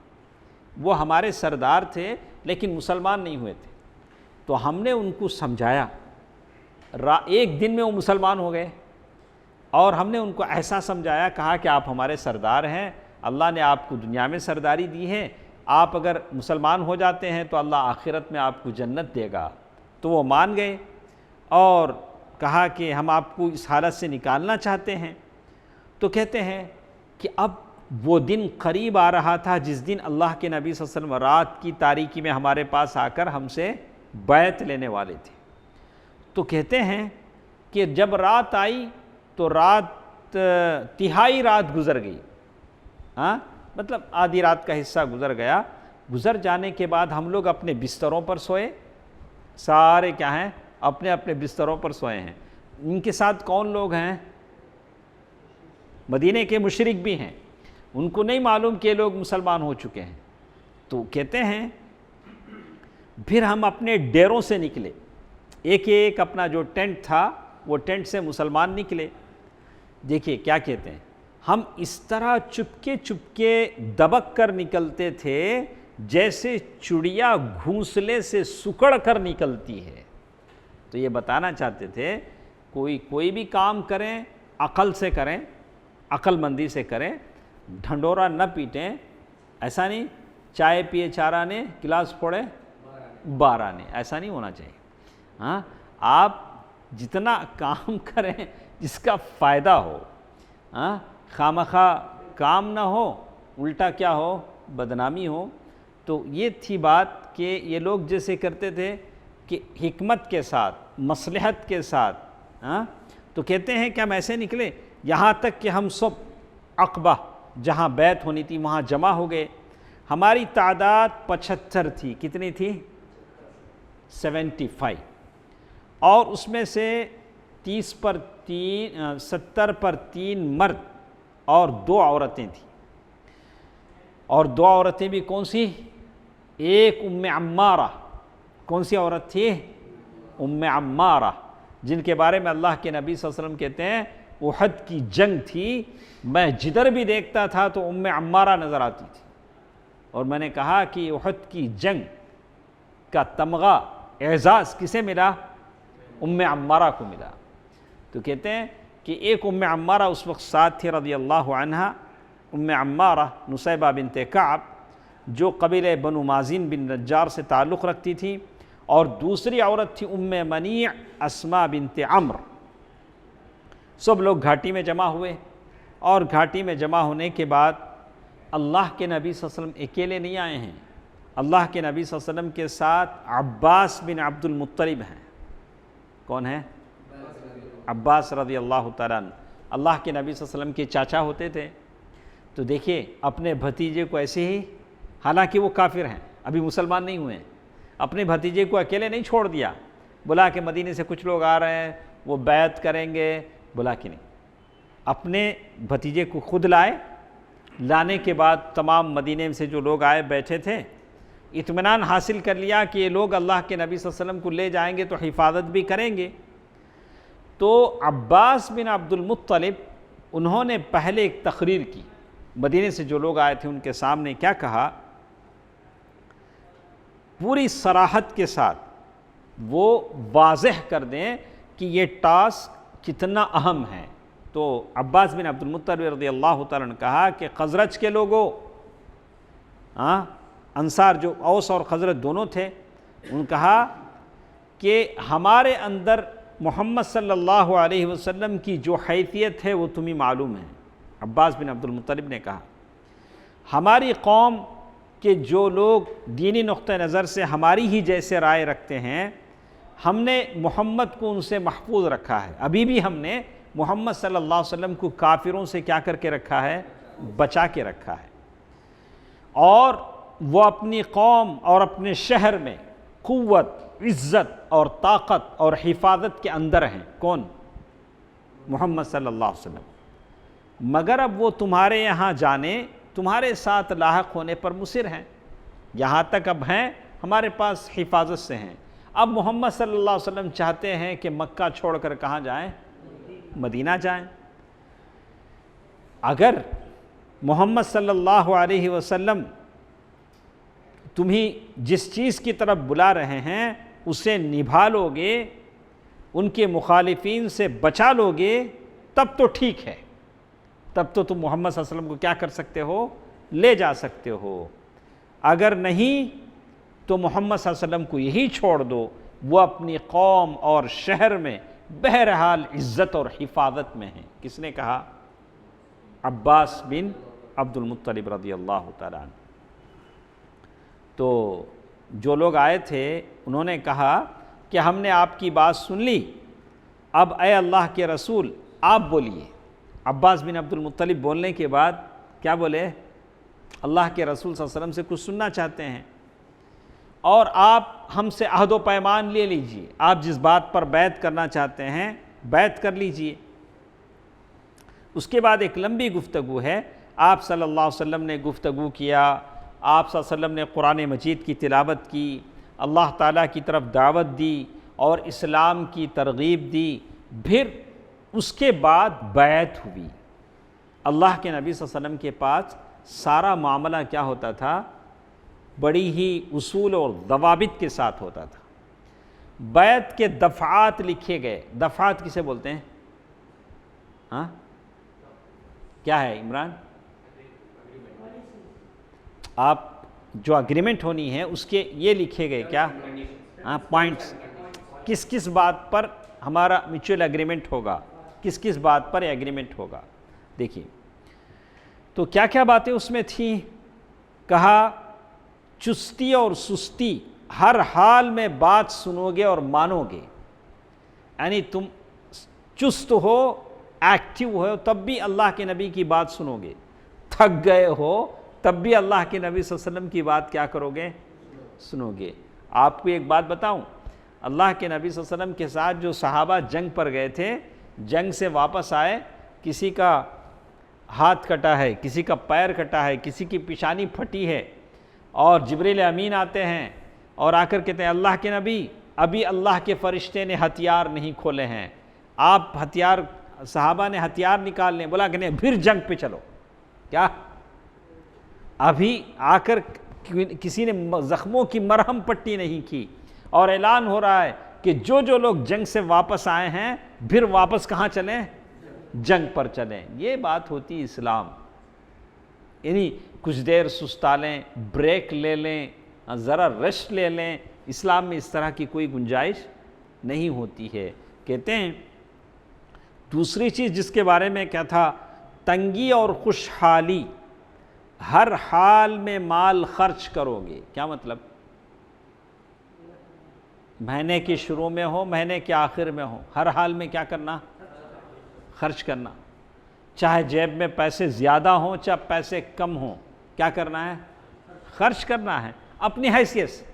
وہ ہمارے سردار تھے لیکن مسلمان نہیں ہوئے تھے۔ تو ہم نے ان کو سمجھایا، ایک دن میں وہ مسلمان ہو گئے، اور ہم نے ان کو ایسا سمجھایا، کہا کہ آپ ہمارے سردار ہیں، اللہ نے آپ کو دنیا میں سرداری دی ہے، آپ اگر مسلمان ہو جاتے ہیں تو اللہ آخرت میں آپ کو جنت دے گا۔ تو وہ مان گئے اور کہا کہ ہم آپ کو اس حالت سے نکالنا چاہتے ہیں۔ تو کہتے ہیں کہ اب وہ دن قریب آ رہا تھا جس دن اللہ کے نبی صلی اللہ علیہ وسلم رات کی تاریکی میں ہمارے پاس آ کر ہم سے بیعت لینے والے تھے۔ تو کہتے ہیں کہ جب رات آئی تو تہائی رات گزر گئی، مطلب آدھی رات کا حصہ گزر گیا۔ گزر جانے کے بعد ہم لوگ اپنے بستروں پر سوئے، سارے کیا ہیں؟ اپنے اپنے بستروں پر سوئے ہیں۔ ان کے ساتھ کون لوگ ہیں؟ مدینے کے مشرک بھی ہیں، ان کو نہیں معلوم کہ یہ لوگ مسلمان ہو چکے ہیں۔ تو کہتے ہیں پھر ہم اپنے ڈیروں سے نکلے، ایک ایک اپنا جو ٹینٹ تھا وہ ٹینٹ سے مسلمان نکلے۔ دیکھیے کیا کہتے ہیں، ہم اس طرح چپکے چپکے دبک کر نکلتے تھے جیسے چڑیا گھونسلے سے سکڑ کر نکلتی ہے۔ تو یہ بتانا چاہتے تھے کوئی بھی کام کریں عقل سے کریں، عقل مندی سے کریں، ڈھنڈورا نہ پیٹیں، ایسا نہیں چائے پیے 4 آنے گلاس پھوڑے 12 آنے، ایسا نہیں ہونا چاہیے۔ ہاں، آپ جتنا کام کریں جس کا فائدہ ہو، خامخواہ کام نہ ہو، الٹا کیا ہو؟ بدنامی ہو۔ تو یہ تھی بات کہ یہ لوگ جیسے کرتے تھے کہ حکمت کے ساتھ، مصلحت کے ساتھ، تو کہتے ہیں کہ ہم ایسے نکلے یہاں تک کہ ہم سب عقبہ جہاں بیعت ہونی تھی وہاں جمع ہو گئے۔ ہماری تعداد 75 تھی، کتنی تھی؟ 75، اور اس میں سے 70 پر 3 مرد اور 2 عورتیں تھیں، اور 2 عورتیں بھی کون سی؟ ایک ام عمارہ، کون سی عورت تھی؟ ام عمارہ، جن کے بارے میں اللہ کے نبی صلی اللہ علیہ وسلم کہتے ہیں احد کی جنگ تھی، میں جدھر بھی دیکھتا تھا تو ام عمارہ نظر آتی تھی، اور میں نے کہا کہ احد کی جنگ کا تمغہ، اعزاز کسے ملا؟ ام عمارہ کو ملا۔ تو کہتے ہیں کہ ایک ام عمارہ اس وقت ساتھ تھی رضی اللہ عنہا، ام عمارہ نصیبہ بنت کعب، جو قبیلہ بنو مازین بن نجار سے تعلق رکھتی تھی، اور دوسری عورت تھی ام منیع اسماء بنت عمرو۔ سب لوگ گھاٹی میں جمع ہوئے، اور گھاٹی میں جمع ہونے کے بعد اللہ کے نبی صلی اللہ علیہ وسلم اکیلے نہیں آئے ہیں، اللہ کے نبی صلی اللہ علیہ وسلم کے ساتھ عباس بن عبد المطلب ہیں۔ کون ہیں؟ عباس رضی اللہ تعالیٰ عنہ، اللہ کے نبی صلی اللہ علیہ وسلم کے چاچا ہوتے تھے۔ تو دیکھیے اپنے بھتیجے کو ایسے ہی، حالانکہ وہ کافر ہیں، ابھی مسلمان نہیں ہوئے ہیں، اپنے بھتیجے کو اکیلے نہیں چھوڑ دیا، بلا کہ مدینے سے کچھ لوگ آ رہے ہیں وہ بیعت کریں گے، بلا کہ نہیں، اپنے بھتیجے کو خود لائے۔ لانے کے بعد تمام مدینے سے جو لوگ آئے بیٹھے تھے، اطمینان حاصل کر لیا کہ یہ لوگ اللہ کے نبی صلی اللہ علیہ وسلم کو لے جائیں گے تو حفاظت بھی کریں گے۔ تو عباس بن عبد المطلب انہوں نے پہلے ایک تقریر کی، مدینے سے جو لوگ آئے تھے ان کے سامنے کیا کہا، پوری صراحت کے ساتھ وہ واضح کر دیں کہ یہ ٹاسک کتنا اہم ہے۔ تو عباس بن عبد المطلب رضی اللہ تعالیٰ نے کہا کہ خزرج کے لوگوں، انصار جو اوس اور خزرج دونوں تھے، انہوں نے کہا کہ ہمارے اندر محمد صلی اللہ علیہ وسلم کی جو حیثیت ہے وہ تمہیں معلوم ہے۔ عباس بن عبد المطلب نے کہا ہماری قوم کے جو لوگ دینی نقطہ نظر سے ہماری ہی جیسے رائے رکھتے ہیں، ہم نے محمد کو ان سے محفوظ رکھا ہے، ابھی بھی ہم نے محمد صلی اللہ علیہ وسلم کو کافروں سے کیا کر کے رکھا ہے، بچا کے رکھا ہے، اور وہ اپنی قوم اور اپنے شہر میں قوت، عزت اور طاقت اور حفاظت کے اندر ہیں۔ کون؟ محمد صلی اللہ علیہ وسلم، مگر اب وہ تمہارے یہاں جانے، تمہارے ساتھ لاحق ہونے پر مصر ہیں، یہاں تک اب ہیں ہمارے پاس حفاظت سے ہیں، اب محمد صلی اللہ علیہ وسلم چاہتے ہیں کہ مکہ چھوڑ کر کہاں جائیں؟ مدینہ جائیں۔ اگر محمد صلی اللہ علیہ وسلم تمہیں جس چیز کی طرف بلا رہے ہیں اسے نبھا لو گے، ان کے مخالفین سے بچا لو گے، تب تو ٹھیک ہے، تب تو تم محمد صلی اللہ علیہ وسلم کو کیا کر سکتے ہو، لے جا سکتے ہو، اگر نہیں تو محمد صلی اللہ علیہ وسلم کو یہی چھوڑ دو، وہ اپنی قوم اور شہر میں بہرحال عزت اور حفاظت میں ہیں۔ کس نے کہا؟ عباس بن عبد المطلب رضی اللہ تعالیٰ عنہ۔ تو جو لوگ آئے تھے انہوں نے کہا کہ ہم نے آپ کی بات سن لی، اب اے اللہ کے رسول آپ بولیے۔ عباس بن عبد المطلب بولنے کے بعد کیا بولے؟ اللہ کے رسول صلی اللہ علیہ وسلم سے کچھ سننا چاہتے ہیں، اور آپ ہم سے عہد و پیمان لے لیجئے، آپ جس بات پر بیعت کرنا چاہتے ہیں بیعت کر لیجئے۔ اس کے بعد ایک لمبی گفتگو ہے، آپ صلی اللہ علیہ وسلم نے گفتگو کیا، آپ صلی اللہ علیہ وسلم نے قرآن مجید کی تلاوت کی، اللہ تعالیٰ کی طرف دعوت دی اور اسلام کی ترغیب دی، پھر اس کے بعد بیعت ہوئی۔ اللہ کے نبی صلی اللہ علیہ وسلم کے پاس سارا معاملہ کیا ہوتا تھا؟ بڑی ہی اصول اور ضوابط کے ساتھ ہوتا تھا۔ بیعت کے دفعات لکھے گئے، دفعات کسے بولتے ہیں؟ ہاں کیا ہے عمران؟ آپ جو اگریمنٹ ہونی ہے اس کے یہ لکھے گئے کیا؟ پوائنٹس، کس کس بات پر ہمارا میوچل اگریمنٹ ہوگا، کس کس بات پر اگریمنٹ ہوگا۔ دیکھیے تو کیا کیا باتیں اس میں تھیں؟ کہا چستی اور سستی، ہر حال میں بات سنو گے اور مانو گے، یعنی تم چست ہو، ایکٹیو ہو، تب بھی اللہ کے نبی کی بات سنو گے، تھک گئے ہو تب بھی اللہ کے نبی صلی اللہ علیہ وسلم کی بات کیا کرو گے؟ سنو گے۔ آپ کو ایک بات بتاؤں، اللہ کے نبی صلی اللہ علیہ وسلم کے ساتھ جو صحابہ جنگ پر گئے تھے، جنگ سے واپس آئے، کسی کا ہاتھ کٹا ہے، کسی کا پیر کٹا ہے، کسی کی پیشانی پھٹی ہے، اور جبریل امین آتے ہیں اور آ کر کہتے ہیں اللہ کے نبی ابھی اللہ کے فرشتے نے ہتھیار نہیں کھولے ہیں، آپ ہتھیار، صحابہ نے ہتھیار نکال لیں، بولا کہ نہیں پھر جنگ پہ چلو۔ کیا ابھی آ کر کسی نے زخموں کی مرہم پٹی نہیں کی، اور اعلان ہو رہا ہے کہ جو جو لوگ جنگ سے واپس آئے ہیں پھر واپس کہاں چلیں؟ جنگ پر چلیں۔ یہ بات ہوتی اسلام، یعنی کچھ دیر سستا لیں، بریک لے لیں، ذرا ریسٹ لے لیں، اسلام میں اس طرح کی کوئی گنجائش نہیں ہوتی ہے۔ کہتے ہیں دوسری چیز جس کے بارے میں کیا تھا، تنگی اور خوشحالی، ہر حال میں مال خرچ کرو گے. کیا مطلب؟ مہینے کے شروع میں ہو، مہینے کے آخر میں ہو، ہر حال میں کیا کرنا؟ خرچ کرنا. چاہے جیب میں پیسے زیادہ ہوں چاہے پیسے کم ہوں، کیا کرنا ہے؟ خرچ کرنا ہے. اپنی حیثیت سے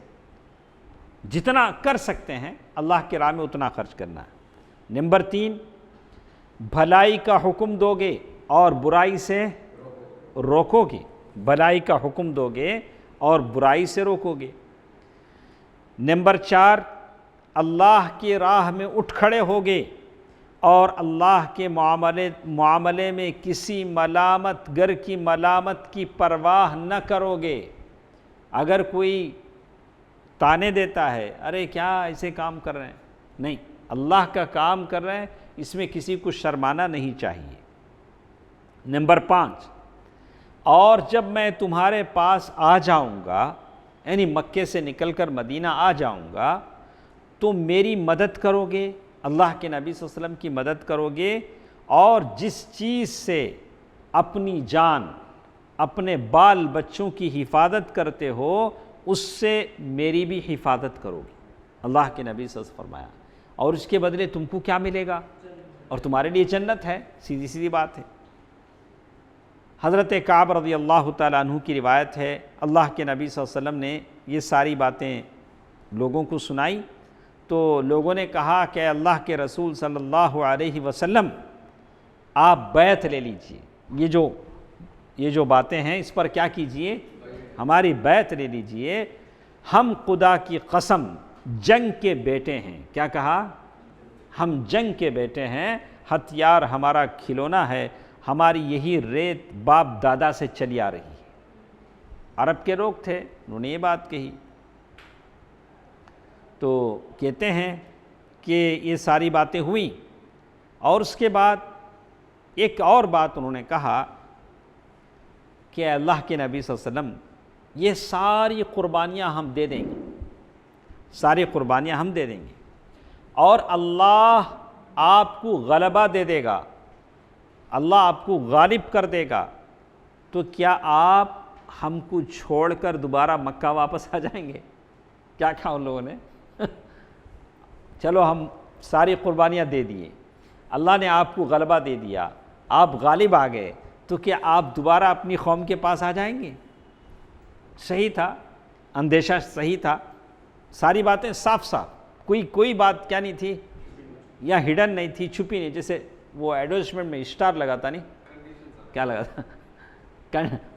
جتنا کر سکتے ہیں اللہ کی راہ میں اتنا خرچ کرنا ہے. نمبر 3، بھلائی کا حکم دو گے اور برائی سے روکو گے. بھلائی کا حکم دو گے اور برائی سے روکو گے. نمبر 4، اللہ کی راہ میں اٹھ کھڑے ہوگے اور اللہ کے معاملے میں کسی ملامت گر کی ملامت کی پرواہ نہ کرو گے. اگر کوئی تانے دیتا ہے، ارے کیا ایسے کام کر رہے ہیں، نہیں، اللہ کا کام کر رہے ہیں، اس میں کسی کو شرمانا نہیں چاہیے. نمبر 5، اور جب میں تمہارے پاس آ جاؤں گا، یعنی مکے سے نکل کر مدینہ آ جاؤں گا، تو میری مدد کرو گے، اللہ کے نبی صلی اللہ علیہ وسلم کی مدد کرو گے، اور جس چیز سے اپنی جان، اپنے بال بچوں کی حفاظت کرتے ہو، اس سے میری بھی حفاظت کرو گے. اللہ کے نبی صلی اللہ علیہ وسلم فرمایا، اور اس کے بدلے تم کو کیا ملے گا؟ اور تمہارے لیے جنت ہے. سیدھی سیدھی بات ہے. حضرت کعب رضی اللہ تعالیٰ عنہ کی روایت ہے، اللہ کے نبی صلی اللہ علیہ وسلم نے یہ ساری باتیں لوگوں کو سنائی تو لوگوں نے کہا کہ اللہ کے رسول صلی اللہ علیہ وسلم آپ بیعت لے لیجئے، یہ جو باتیں ہیں اس پر کیا کیجئے؟ ہماری بیعت لے لیجئے. ہم خدا کی قسم جنگ کے بیٹے ہیں. کیا کہا؟ ہم جنگ کے بیٹے ہیں، ہتھیار ہمارا کھلونا ہے، ہماری یہی ریت باپ دادا سے چلی آ رہی ہے. عرب کے لوگ تھے، انہوں نے یہ بات کہی. تو کہتے ہیں کہ یہ ساری باتیں ہوئیں، اور اس کے بعد ایک اور بات انہوں نے کہا کہ اللہ کے نبی صلی اللہ علیہ وسلم یہ ساری قربانیاں ہم دے دیں گے، ساری قربانیاں ہم دے دیں گے، اور اللہ آپ کو غلبہ دے دے گا، اللہ آپ کو غالب کر دے گا، تو کیا آپ ہم کو چھوڑ کر دوبارہ مکہ واپس آ جائیں گے؟ کیا کہا ان لوگوں نے؟ چلو ہم ساری قربانیاں دے دیے، اللہ نے آپ کو غلبہ دے دیا، آپ غالب آ گئے، تو کیا آپ دوبارہ اپنی قوم کے پاس آ جائیں گے؟ صحیح تھا، اندیشہ صحیح تھا، ساری باتیں صاف صاف، کوئی بات کیا نہیں تھی، یا ہڈن نہیں تھی، چھپی نہیں. جیسے وہ ایڈورٹائزمنٹ میں اسٹار لگاتا نہیں، کیا لگاتا،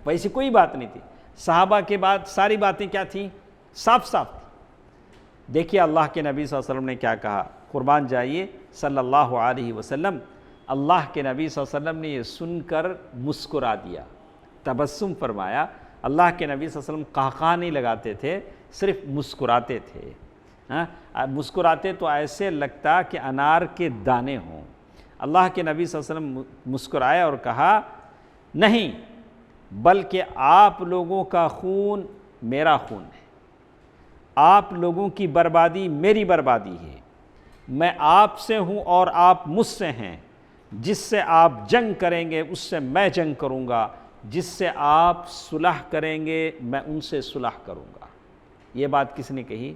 ویسی کوئی بات نہیں تھی. صحابہ کے بعد ساری باتیں کیا تھیں؟ صاف صاف تھی. دیکھیے اللہ کے نبی صلی اللہ علیہ وسلم نے کیا کہا، قربان جائیے صلی اللہ علیہ وسلم. اللہ کے نبی صلی اللہ علیہ وسلم نے یہ سن کر مسکرا دیا، تبسم فرمایا. اللہ کے نبی صلی اللہ علیہ وسلم قہقہ نہیں لگاتے تھے، صرف مسکراتے تھے. مسکراتے تو ایسے لگتا کہ انار کے دانے ہوں. اللہ کے نبی صلی اللہ علیہ وسلم مسکرائے اور کہا، نہیں، بلکہ آپ لوگوں کا خون میرا خون ہے، آپ لوگوں کی بربادی میری بربادی ہے. میں آپ سے ہوں اور آپ مجھ سے ہیں. جس سے آپ جنگ کریں گے اس سے میں جنگ کروں گا، جس سے آپ صلح کریں گے میں ان سے صلح کروں گا. یہ بات کس نے کہی؟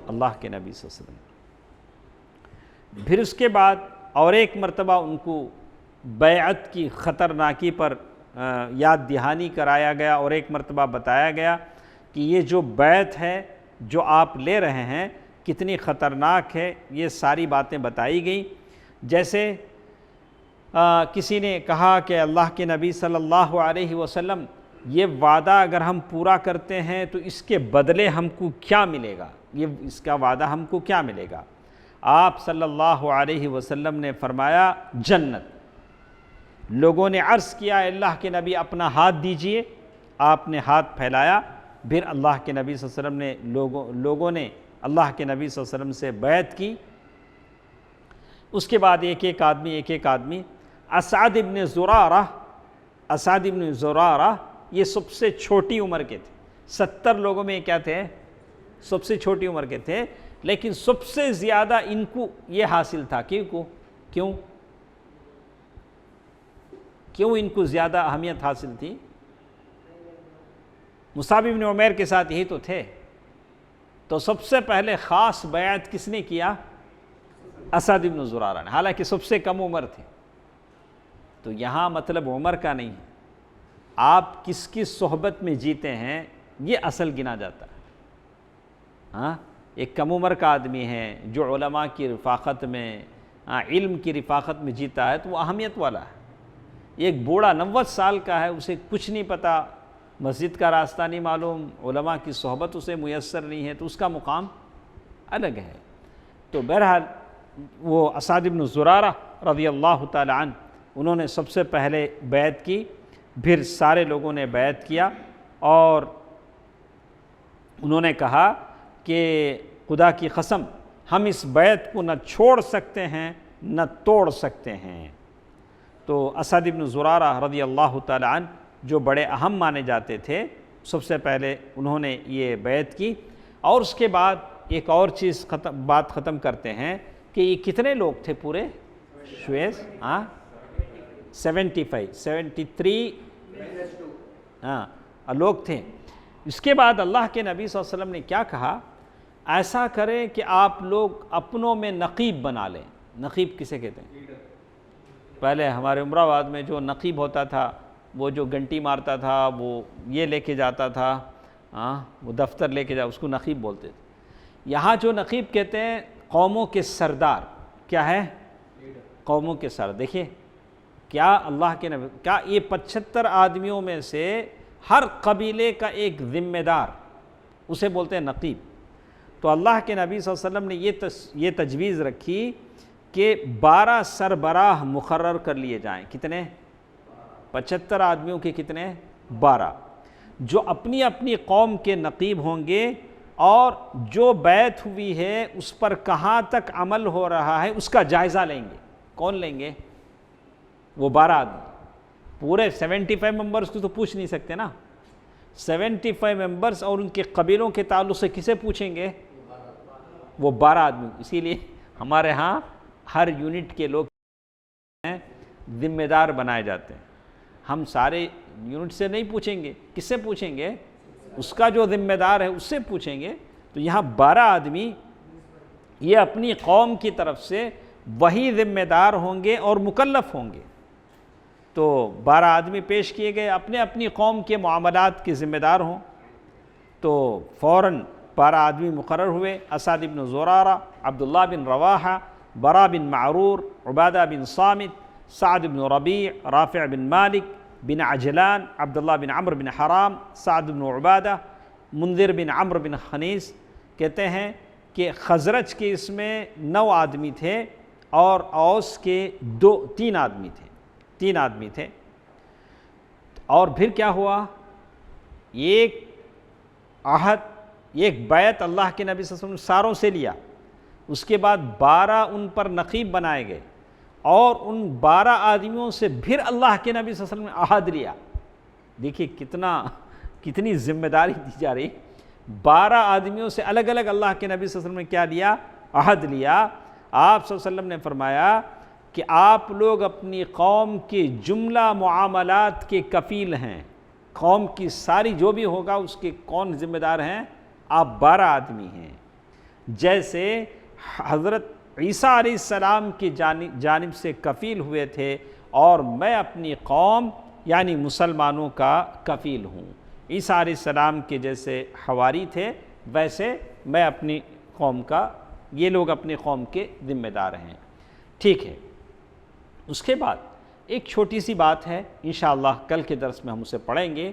اللہ کے نبی صلی اللہ علیہ وسلم. پھر اس کے بعد اور ایک مرتبہ ان کو بیعت کی خطرناکی پر یاد دہانی کرایا گیا، اور ایک مرتبہ بتایا گیا کہ یہ جو بیعت ہے جو آپ لے رہے ہیں کتنی خطرناک ہے. یہ ساری باتیں بتائی گئیں. جیسے کسی نے کہا کہ اللہ کے نبی صلی اللہ علیہ وسلم یہ وعدہ اگر ہم پورا کرتے ہیں تو اس کے بدلے ہم کو کیا ملے گا، اس کا وعدہ ہم کو کیا ملے گا؟ آپ صلی اللہ علیہ وسلم نے فرمایا جنت. لوگوں نے عرض کیا اللہ کے نبی اپنا ہاتھ دیجئے. آپ نے ہاتھ پھیلایا. پھر اللہ کے نبی صلی اللہ علیہ وسلم نے لوگوں نے اللہ کے نبی صلی اللہ علیہ وسلم سے بیعت کی. اس کے بعد ایک ایک آدمی اسعد ابن زرارہ یہ سب سے چھوٹی عمر کے تھے. 70 لوگوں میں کیا تھے؟ سب سے چھوٹی عمر کے تھے، لیکن سب سے زیادہ ان کو یہ حاصل تھا. کیوں ان کو زیادہ اہمیت حاصل تھی؟ مصعب بن عمیر کے ساتھ یہی تو تھے. تو سب سے پہلے خاص بیعت کس نے کیا؟ اسد بن زرارہ نے، حالانکہ سب سے کم عمر تھے. تو یہاں مطلب عمر کا نہیں ہے، آپ کس کی صحبت میں جیتے ہیں یہ اصل گنا جاتا ہے. ہاں، ایک کم عمر کا آدمی ہے جو علماء کی رفاقت میں، علم کی رفاقت میں جیتا ہے تو وہ اہمیت والا ہے. ایک بوڑھا 90 سال کا ہے، اسے کچھ نہیں پتہ، مسجد کا راستہ نہیں معلوم، علماء کی صحبت اسے میسر نہیں ہے، تو اس کا مقام الگ ہے. تو بہرحال وہ اسد بن زرارہ رضی اللہ تعالی عنہ، انہوں نے سب سے پہلے بیعت کی، پھر سارے لوگوں نے بیعت کیا، اور انہوں نے کہا کہ خدا کی قسم ہم اس بیعت کو نہ چھوڑ سکتے ہیں نہ توڑ سکتے ہیں. تو اسد بن زرارہ رضی اللہ تعالی عنہ جو بڑے اہم مانے جاتے تھے، سب سے پہلے انہوں نے یہ بیعت کی. اور اس کے بعد ایک اور چیز بات ختم کرتے ہیں کہ یہ کتنے لوگ تھے پورے شویز؟ 73 لوگ تھے. اس کے بعد اللہ کے نبی صلی اللہ علیہ وسلم نے کیا کہا؟ ایسا کریں کہ آپ لوگ اپنوں میں نقیب بنا لیں. نقیب کسے کہتے ہیں؟ پہلے ہمارے عمر آباد میں جو نقیب ہوتا تھا، وہ جو گھنٹی مارتا تھا، وہ یہ لے کے جاتا تھا، وہ دفتر لے کے اس کو نقیب بولتے تھے. یہاں جو نقیب کہتے ہیں قوموں کے سردار. کیا ہے؟ قوموں کے سردار. دیکھیے کیا اللہ کے نبی، کیا یہ 75 آدمیوں میں سے ہر قبیلے کا ایک ذمہ دار، اسے بولتے ہیں نقیب. تو اللہ کے نبی صلی اللہ علیہ وسلم نے یہ تجویز رکھی کہ 12 سربراہ مقرر کر لیے جائیں. کتنے؟ 75 آدمیوں کے کتنے؟ 12، جو اپنی اپنی قوم کے نقیب ہوں گے، اور جو بیعت ہوئی ہے اس پر کہاں تک عمل ہو رہا ہے اس کا جائزہ لیں گے. کون لیں گے؟ وہ 12 آدمی. پورے 75 ممبرز کو تو پوچھ نہیں سکتے نا. 75 ممبرز اور ان کے قبیلوں کے تعلق سے کسے پوچھیں گے؟ وہ 12 آدمی. اسی لیے ہمارے ہاں ہر یونٹ کے لوگ ذمہ دار بنائے جاتے ہیں. ہم سارے یونٹ سے نہیں پوچھیں گے، کس سے پوچھیں گے؟ اس کا جو ذمہ دار ہے اس سے پوچھیں گے. تو یہاں 12 آدمی یہ اپنی قوم کی طرف سے وہی ذمہ دار ہوں گے اور مکلف ہوں گے. تو 12 آدمی پیش کیے گئے، اپنے اپنی قوم کے معاملات کے ذمہ دار ہوں. تو فوراً 12 آدمی مقرر ہوئے. اسد بن زرارہ، عبداللہ بن رواحہ، برا بن معرور، عبادہ بن صامت، سعد بن ربیع، رافع بن مالک بن عجلان، عبداللہ بن عمرو بن حرام، سعد بن عبادہ، منذر بن عمرو بن خنیس. کہتے ہیں کہ خزرج کے اس میں 9 آدمی تھے اور اوس کے 3 آدمی تھے. اور پھر کیا ہوا؟ ایک عہد، ایک بیعت اللہ کے نبی صلی اللہ علیہ وسلم نے ساروں سے لیا. اس کے بعد 12 ان پر نقیب بنائے گئے، اور ان 12 آدمیوں سے پھر اللہ کے نبی صلی اللہ علیہ وسلم نے عہد لیا. دیکھیے کتنی ذمہ داری دی جا رہی. 12 آدمیوں سے الگ الگ اللہ کے نبی صلی اللہ علیہ وسلم نے کیا لیا؟ عہد لیا. آپ صلی اللہ علیہ وسلم نے فرمایا کہ آپ لوگ اپنی قوم کے جملہ معاملات کے کفیل ہیں. قوم کی ساری جو بھی ہوگا اس کے کون ذمہ دار ہیں؟ آپ 12 آدمی ہیں. جیسے حضرت عیسیٰ علیہ السلام کی جانب سے کفیل ہوئے تھے، اور میں اپنی قوم یعنی مسلمانوں کا کفیل ہوں. عیسیٰ علیہ السلام کے جیسے حواری تھے، ویسے میں اپنی قوم کا، یہ لوگ اپنی قوم کے ذمہ دار ہیں. ٹھیک ہے. اس کے بعد ایک چھوٹی سی بات ہے، انشاءاللہ کل کے درس میں ہم اسے پڑھیں گے،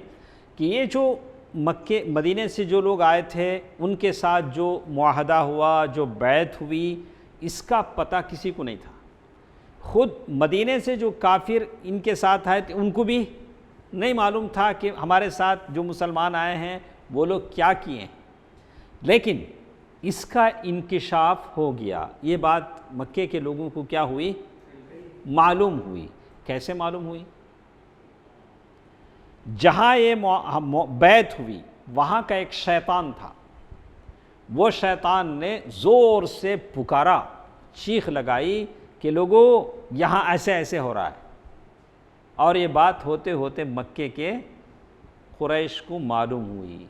کہ یہ جو مدینے سے جو لوگ آئے تھے ان کے ساتھ جو معاہدہ ہوا، جو بیعت ہوئی، اس کا پتہ کسی کو نہیں تھا. خود مدینے سے جو کافر ان کے ساتھ آئے تھے ان کو بھی نہیں معلوم تھا کہ ہمارے ساتھ جو مسلمان آئے ہیں وہ لوگ کیا کیے ہیں. لیکن اس کا انکشاف ہو گیا. یہ بات مکے کے لوگوں کو کیا ہوئی؟ معلوم ہوئی. کیسے معلوم ہوئی؟ جہاں یہ بیعت ہوئی وہاں کا ایک شیطان تھا. وہ شیطان نے زور سے پکارا، چیخ لگائی کہ لوگوں یہاں ایسے ایسے ہو رہا ہے. اور یہ بات ہوتے ہوتے مکے کے قریش کو معلوم ہوئی،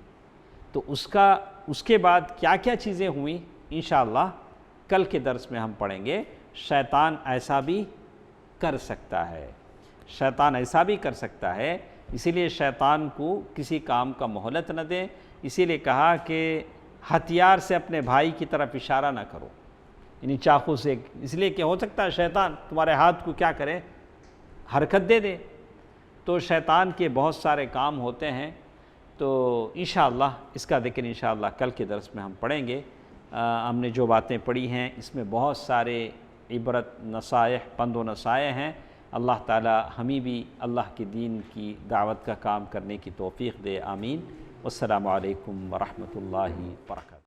تو اس کے بعد کیا کیا چیزیں ہوئیں انشاءاللہ کل کے درس میں ہم پڑھیں گے۔ شیطان ایسا بھی کر سکتا ہے، شیطان ایسا بھی کر سکتا ہے، اسی لیے شیطان کو کسی کام کا مہلت نہ دیں۔ اسی لیے کہا کہ ہتھیار سے اپنے بھائی کی طرف اشارہ نہ کرو، یعنی چاقو سے، اس لیے کہ ہو سکتا ہے شیطان تمہارے ہاتھ کو کیا کرے، حرکت دے دے۔ تو شیطان کے بہت سارے کام ہوتے ہیں، تو انشاءاللہ اس کا ذکر انشاءاللہ کل کے درس میں ہم پڑھیں گے۔ ہم نے جو باتیں پڑھی ہیں اس میں بہت سارے عبرت، نصائح، پند و نصائح ہیں۔ اللہ تعالی ہمیں بھی اللہ کے دین کی دعوت کا کام کرنے کی توفیق دے، آمین۔ والسلام علیکم ورحمۃ اللہ وبرکاتہ۔